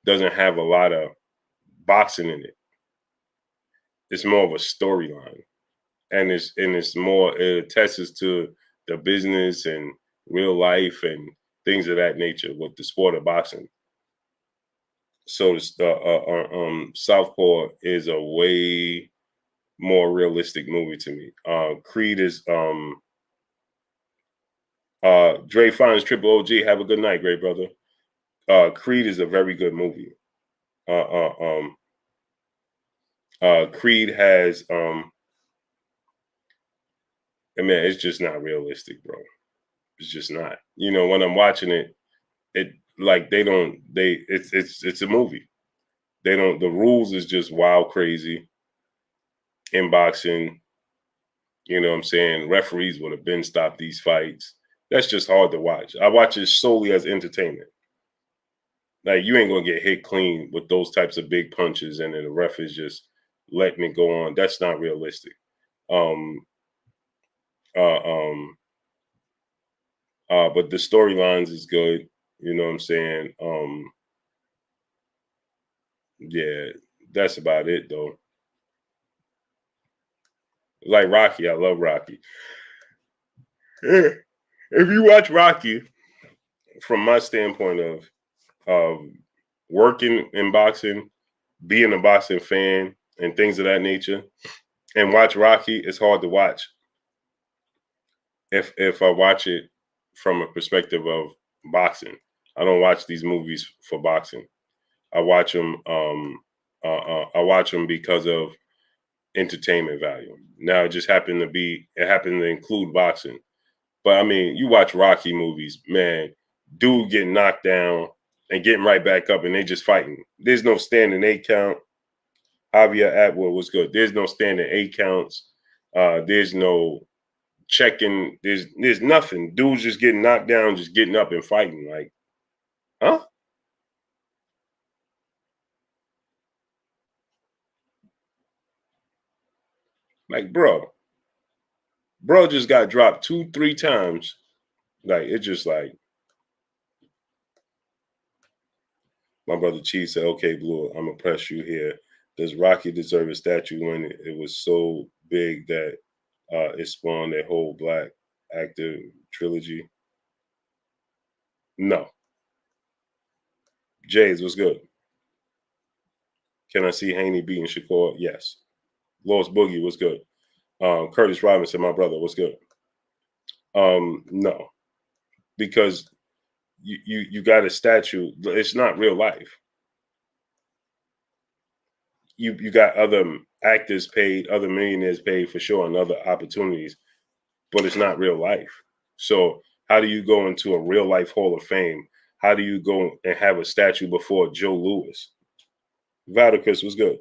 doesn't have a lot of boxing in it. It's more of a storyline, and it's more, it attests to the business and real life and things of that nature with the sport of boxing. So Southpaw is a way more realistic movie to me. Creed is Dre Fines, Triple OG. Have a good night, great brother. Creed is a very good movie. Creed has it's just not realistic, bro. It's just not. When I'm watching it, it's a movie. The rules is just wild crazy in boxing. You know what I'm saying? Referees would have been stopped these fights. That's just hard to watch. I watch it solely as entertainment. Like, you ain't gonna get hit clean with those types of big punches and then the ref is just letting it go on. That's not realistic. But the storylines is good. You know what I'm saying? Yeah, that's about it though. Like Rocky, I love Rocky. If you watch Rocky, from my standpoint of working in boxing, being a boxing fan, and things of that nature, and watch Rocky, it's hard to watch. If I watch it from a perspective of boxing, I don't watch these movies for boxing. I watch them. I watch them because of entertainment value. Now it happened to include boxing. But I mean, you watch Rocky movies, man, dude getting knocked down and getting right back up and they just fighting. There's no standing 8 count. Javier Atwood was good. There's no standing 8 counts. There's no checking. There's nothing. Dudes just getting knocked down, just getting up and fighting. Like, huh? Like, bro just got dropped 2-3 times. Like, it's just like, my brother Chief said, okay, Blue, I'm going to press you here. Does Rocky deserve a statue when it was so big that it spawned a whole black actor trilogy? No. Jays, what's good? Can I see Haney beating Shakur? Yes. Lost Boogie, what's good? Curtis Robinson, my brother, what's good? No. Because you got a statue. It's not real life. You got other actors paid, other millionaires paid for sure, and other opportunities, but it's not real life. So how do you go into a real life Hall of Fame? How do you go and have a statue before Joe Louis? Valdicus was good.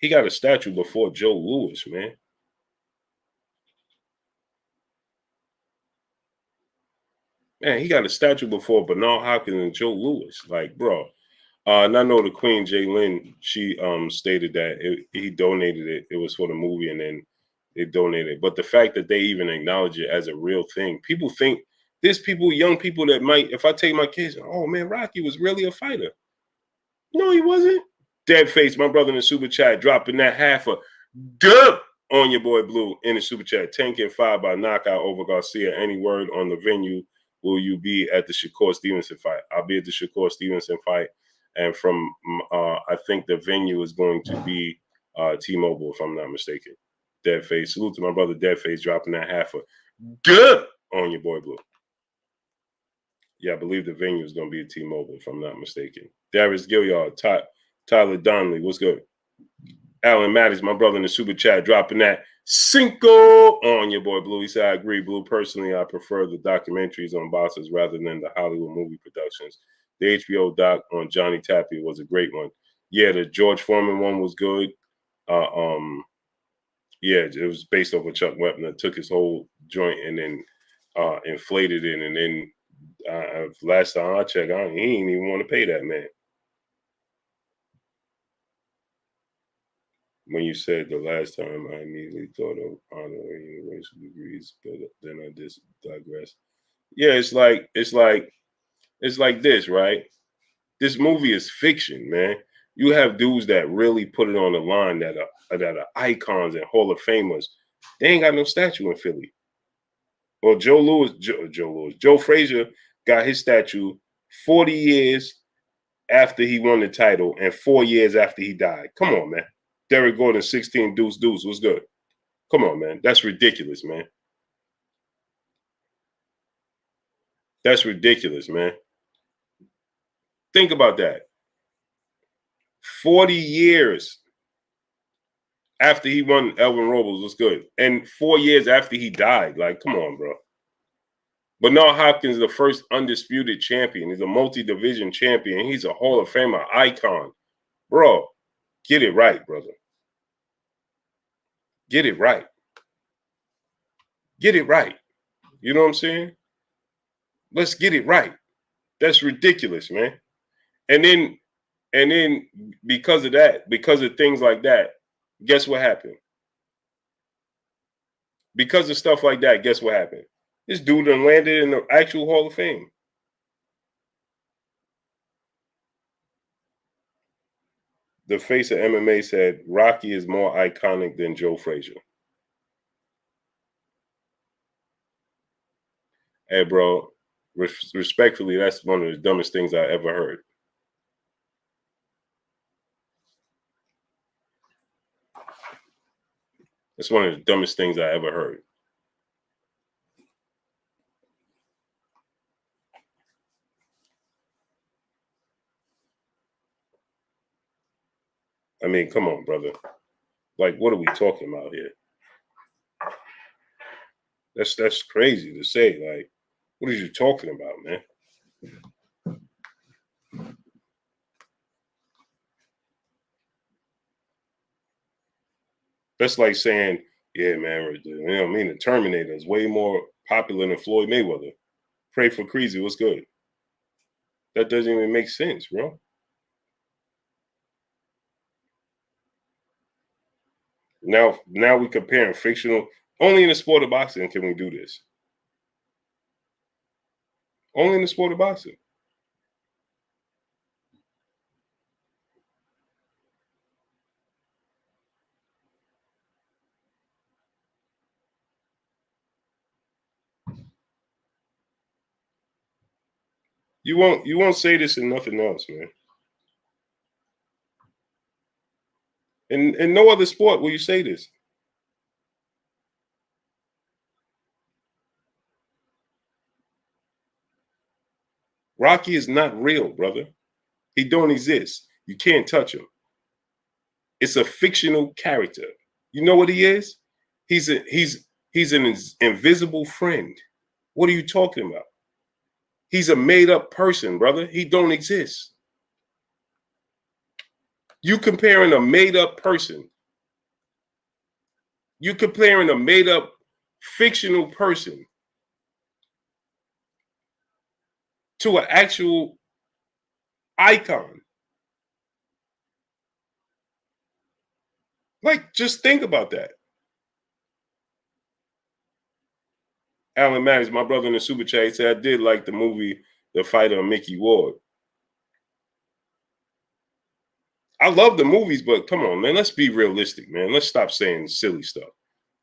He got a statue before Joe Louis, man. Man, he got a statue before Bernard Hopkins and Joe Louis. Like, bro. And I know the Queen Jay Lynn, she stated that he donated it. It was for the movie, and then they donated. But the fact that they even acknowledge it as a real thing, people think there's people, young people that might, if I take my kids, oh man, Rocky was really a fighter. No, he wasn't. Dead face, my brother in the super chat, dropping that half a dub on your boy Blue in the super chat. 10-5 by knockout over Garcia. Any word on the venue? Will you be at the Shakur Stevenson fight? I'll be at the Shakur Stevenson fight. And from, I think the venue is going to be T-Mobile, if I'm not mistaken. Dead face. Salute to my brother Dead face, dropping that half a dub on your boy Blue. Yeah, I believe the venue is going to be at T-Mobile, if I'm not mistaken. Darius Gilliard, Tyler Donnelly, what's good? Alan Mattis, my brother in the super chat, dropping that cinco on your boy Blue. He said, I agree, Blue. Personally, I prefer the documentaries on boxers rather than the Hollywood movie productions. The HBO doc on Johnny Tapia was a great one. Yeah, the George Foreman one was good. Yeah, it was based off of Chuck Wepner. Took his whole joint and then inflated it. And then last time I checked, he didn't even want to pay that man. When you said the last time, I immediately thought of honorary university degrees, but then I just digress. Yeah, it's like this, right? This movie is fiction, man. You have dudes that really put it on the line that are icons and Hall of Famers. They ain't got no statue in Philly. Well, Joe Frazier got his statue 40 years after he won the title and 4 years after he died. Come on, man. Derek Gordon, 16 deuce. What's good? Come on, man. That's ridiculous, man. That's ridiculous, man. Think about that. 40 years after he won Elvin Robles was good. And 4 years after he died. Like, come on, bro. Bernard Hopkins is the first undisputed champion. He's a multi-division champion. He's a Hall of Famer icon. Bro, get it right, brother. Get it right. Get it right. You know what I'm saying? Let's get it right. That's ridiculous, man. And then because of that, because of things like that, guess what happened? Because of stuff like that, guess what happened? This dude done landed in the actual Hall of Fame. The face of MMA said Rocky is more iconic than Joe Frazier. Hey, bro, respectfully, that's one of the dumbest things I ever heard. That's one of the dumbest things I ever heard. I mean, come on, brother. Like, what are we talking about here? That's crazy to say. Like, what are you talking about, man? That's like saying, yeah, man, you know what I mean? The Terminator is way more popular than Floyd Mayweather. Pray for Crazy, what's good? That doesn't even make sense, bro. Now we comparing fictional. Only in the sport of boxing can we do this. Only in the sport of boxing. You won't say this in nothing else, man. In no other sport will you say this. Rocky is not real, brother. He don't exist. You can't touch him. It's a fictional character. You know what he is? He's an invisible friend. What are you talking about? He's a made up person, brother. He don't exist. You comparing a made up person. You comparing a made up fictional person to an actual icon. Like, just think about that. Alan Maddox, my brother in the super chat, he said, I did like the movie The Fighter of Mickey Ward. I love the movies, but come on, man, let's be realistic, man. Let's stop saying silly stuff.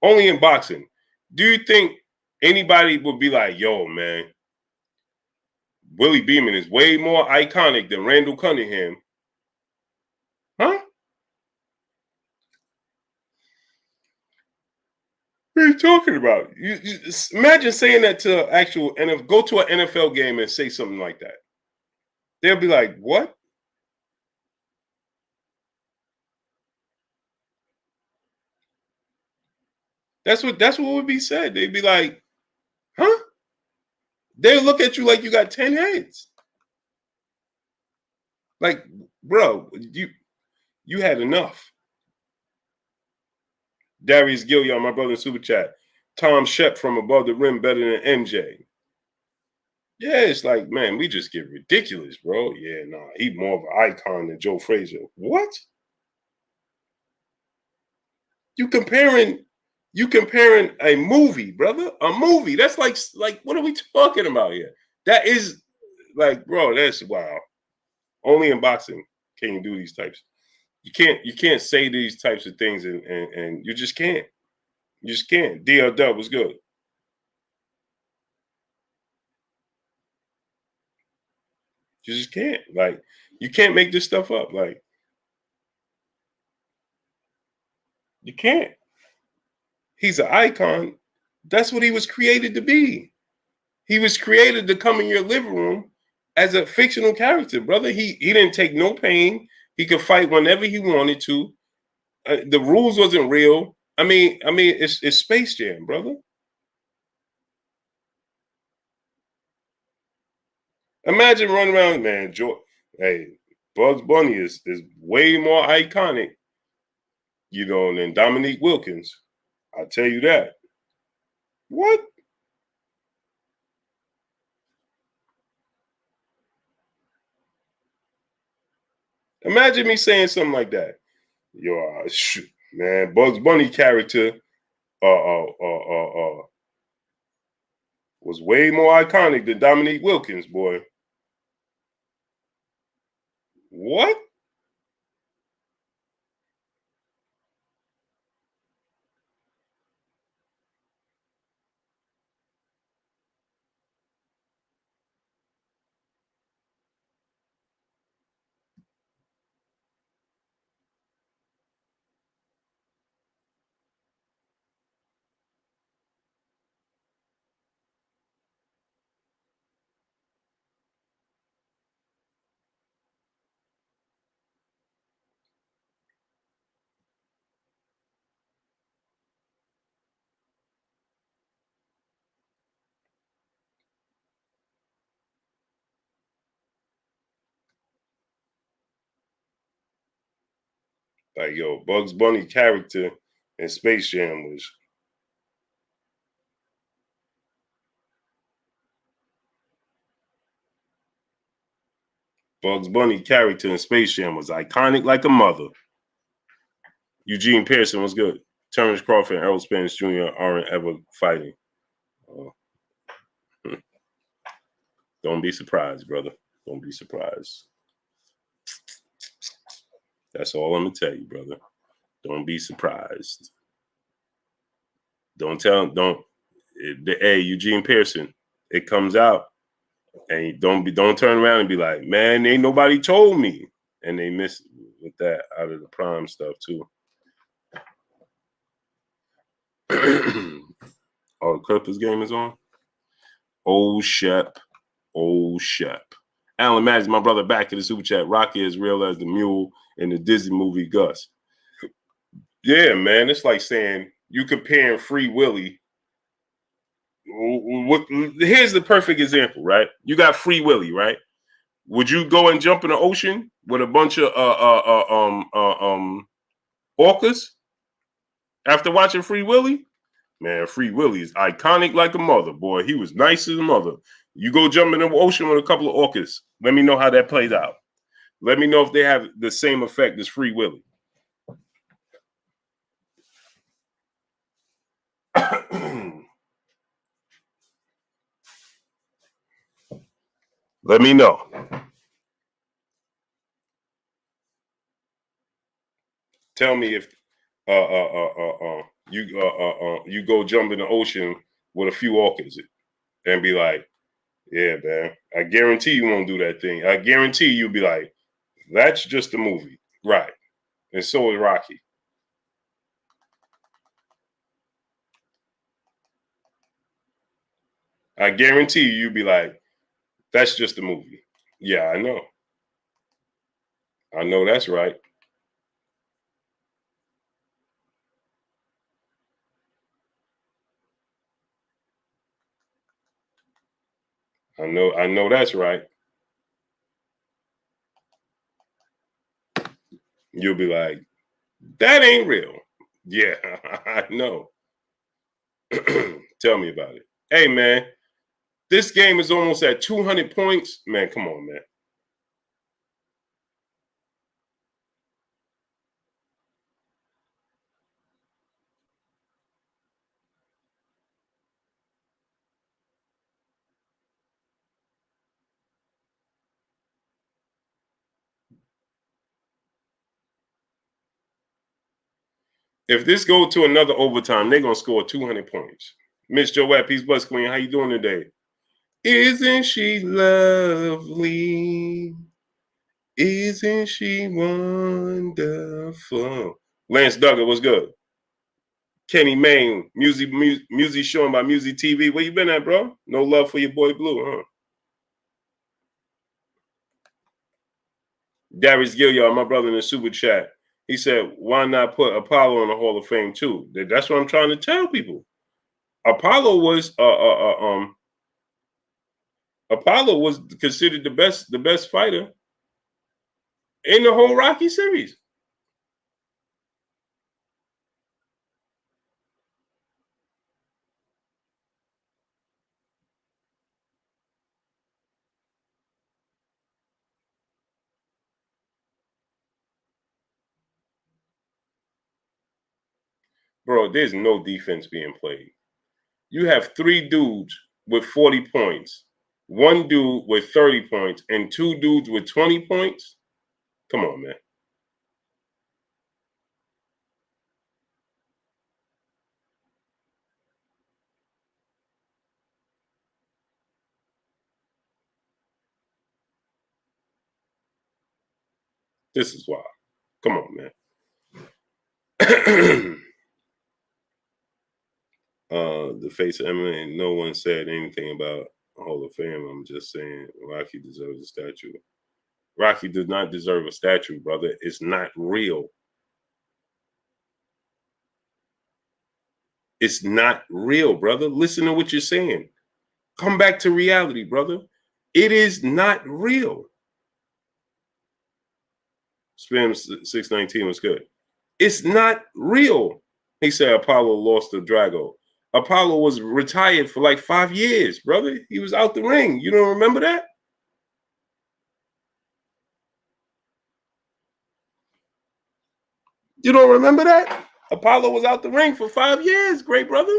Only in boxing. Do you think anybody would be like, yo, man, Willie Beeman is way more iconic than Randall Cunningham? Huh? What are you talking about? You imagine saying that to actual NFL, go to an NFL game and say something like that. They'll be like, what? That's what would be said. They'd be like, huh? They'll look at you like you got 10 heads. Like, bro, you had enough. Darius Gilliard, my brother in Super Chat. Tom Shep from Above the Rim better than MJ. Yeah, it's like, man, we just get ridiculous, bro. Yeah, nah, he more of an icon than Joe Frazier. What? You comparing a movie, brother? A movie. That's like what are we talking about here? That is like, bro, that's wow. Only in boxing can you do these types. You can't say these types of things and you just can't. You just can't. DLW was good. You just can't. Like, you can't make this stuff up. Like, you can't. He's an icon. That's what he was created to be. He was created to come in your living room as a fictional character, brother. He didn't take no pain. He could fight whenever he wanted to. The rules wasn't real. I mean, it's Space Jam, brother. Imagine running around, man. Hey, Bugs Bunny is way more iconic, than Dominique Wilkins. I'll tell you that. What? Imagine me saying something like that. Yo, shoot, man, Bugs Bunny character was way more iconic than Dominique Wilkins, boy. What? Like, yo, Bugs Bunny character And Space Jam was Bugs Bunny character in Space Jam was iconic like a mother. Eugene Pearson was good. Terrence Crawford and Errol Spence Jr. aren't ever fighting. Don't be surprised, brother. Don't be surprised. That's all I'm going to tell you, brother. Don't be surprised. Hey, Eugene Pearson, it comes out, and don't turn around and be like, man, ain't nobody told me. And they missed with that out of the prime stuff, too. Oh, the Clippers game is on? Old Shep. Alan Maddox, my brother, back in the super chat. Rocky as real as the mule in the Disney movie Gus. Yeah, man. It's like saying you comparing Free Willy. Here's the perfect example, right? You got Free Willy, right? Would you go and jump in the ocean with a bunch of orcas after watching Free Willy? Man, Free Willy is iconic like a mother, boy. He was nice as a mother. You go jump in the ocean with a couple of orcas. Let me know how that plays out. Let me know if they have the same effect as Free Willy. Let me know. Tell me if you go jump in the ocean with a few orcas and be like, yeah, man, I guarantee you won't do that thing. I guarantee you'll be like, that's just a movie. Right. And so is Rocky. I guarantee you'll be like, that's just a movie. Yeah, I know. I know that's right. I know that's right. You'll be like, that ain't real. Yeah, I know. Tell me about it. Hey, man, this game is almost at 200 points. Man, come on, man. If this goes to another overtime, they're going to score 200 points. Miss Joette, Peace Bus Queen, how you doing today? Isn't she lovely? Isn't she wonderful? Lance Duggar, what's good? Kenny Main, music showing by Music TV. Where you been at, bro? No love for your boy Blue, huh? Darius Gilliard, my brother in the super chat. He said, why not put Apollo in the Hall of Fame too? That's what I'm trying to tell people. Apollo was considered the best fighter in the whole Rocky series. Bro, there's no defense being played. You have 3 dudes with 40 points, 1 dude with 30 points, and 2 dudes with 20 points. Come on, man. This is wild. Come on, man. The face of Emily, no one said anything about Hall of Fame. I'm just saying Rocky deserves a statue. Rocky does not deserve a statue, brother. It's not real. It's not real, brother. Listen to what you're saying. Come back to reality, brother. It is not real. Spam 619 was good. It's not real. He said Apollo lost to Drago. Apollo was retired for like 5 years, brother. He was out the ring. You don't remember that? You don't remember that? Apollo was out the ring for 5 years, great brother.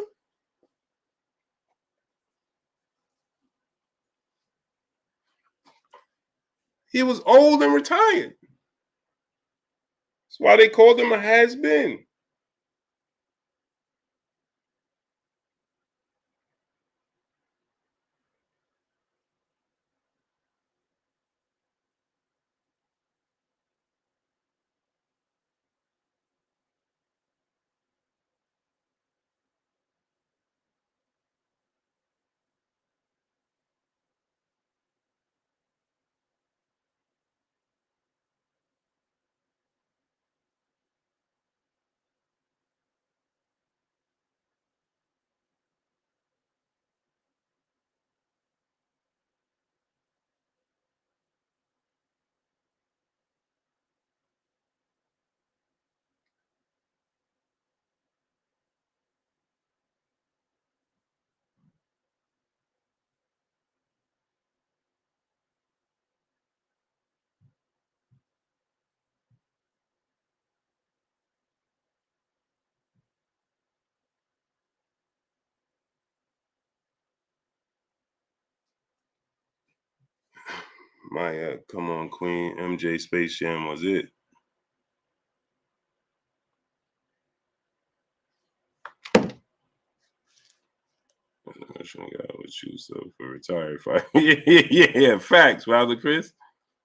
He was old and retired. That's why they called him a has-been. My come on, Queen. MJ Space Jam was it. Guy would choose for retired fight. yeah, facts, Wilder Chris.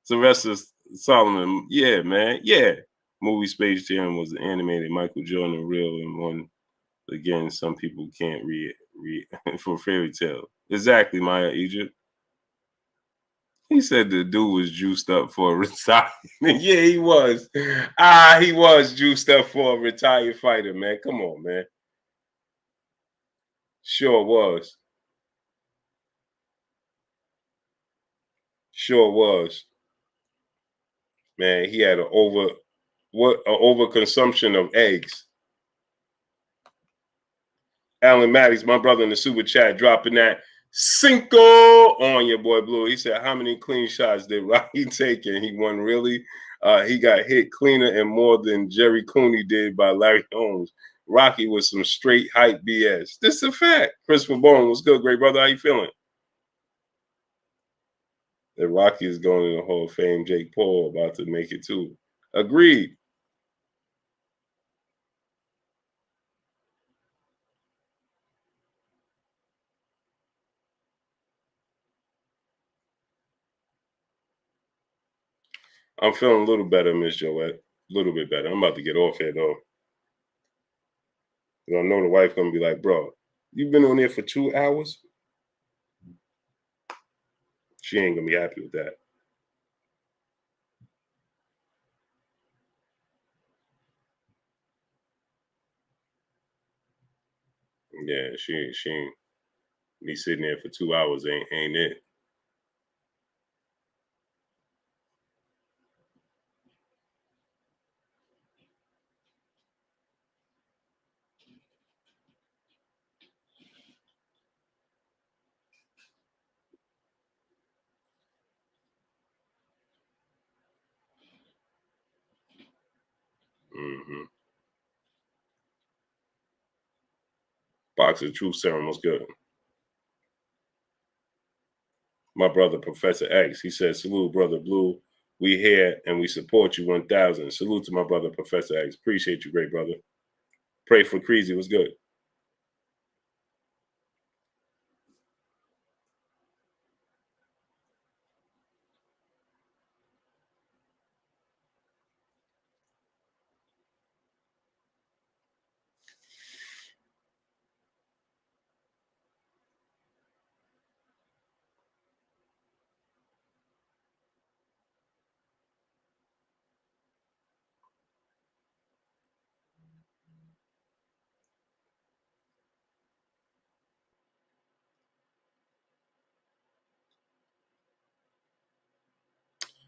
Sylvester Solomon, yeah, man, yeah. Movie Space Jam was animated. Michael Jordan real and one again. Some people can't read for fairy tale. Exactly, Maya Egypt. He said the dude was juiced up for a retired. Yeah, he was. He was juiced up for a retired fighter, man. Come on, man. Sure was. Sure was. Man, he had an overconsumption of eggs. Alan Maddox, my brother in the super chat, dropping that Cinco on your boy Blue. He said, how many clean shots did Rocky take? And he won really. He got hit cleaner and more than Jerry Cooney did by Larry Holmes. Rocky was some straight hype BS. This is a fact. Christopher Bone, what's good, great brother? How you feeling? That Rocky is going in the Hall of Fame. Jake Paul about to make it too. Agreed. I'm feeling a little better, Miss Joette. A little bit better. I'm about to get off here though. I know the wife gonna be like, bro, you've been on there for 2 hours? She ain't gonna be happy with that. Yeah, she ain't me sitting there for 2 hours ain't it. Mm-hmm. Boxer Truth Serum was good. My brother, Professor X, he said, salute, brother Blue. We here and we support you 1,000. Salute to my brother, Professor X. Appreciate you, great brother. Pray for Creasy was good.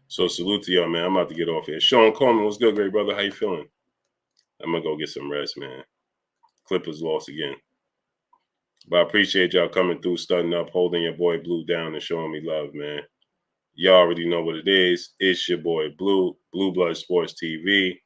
So salute to y'all, man. I'm about to get off here. Sean Coleman, what's good, great brother? How you feeling? I'm gonna go get some rest, man. Clippers lost again. But I appreciate y'all coming through, studying up, holding your boy Blue down, and showing me love, man. Y'all already know what it is. It's your boy Blue, Blue Blood Sports TV.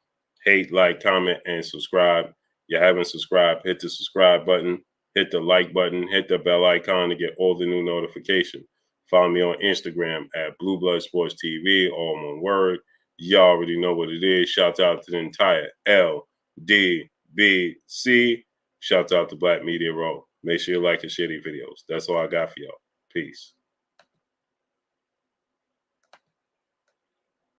Hate, like, comment, and subscribe. You haven't subscribed, hit the subscribe button, hit the like button, hit the bell icon to get all the new notifications. Follow me on Instagram at Blue Blood Sports TV, all one word. Y'all already know what it is. Shout out to the entire LDBC. Shout out to Black Media Row. Make sure you like and share these videos. That's all I got for y'all. Peace.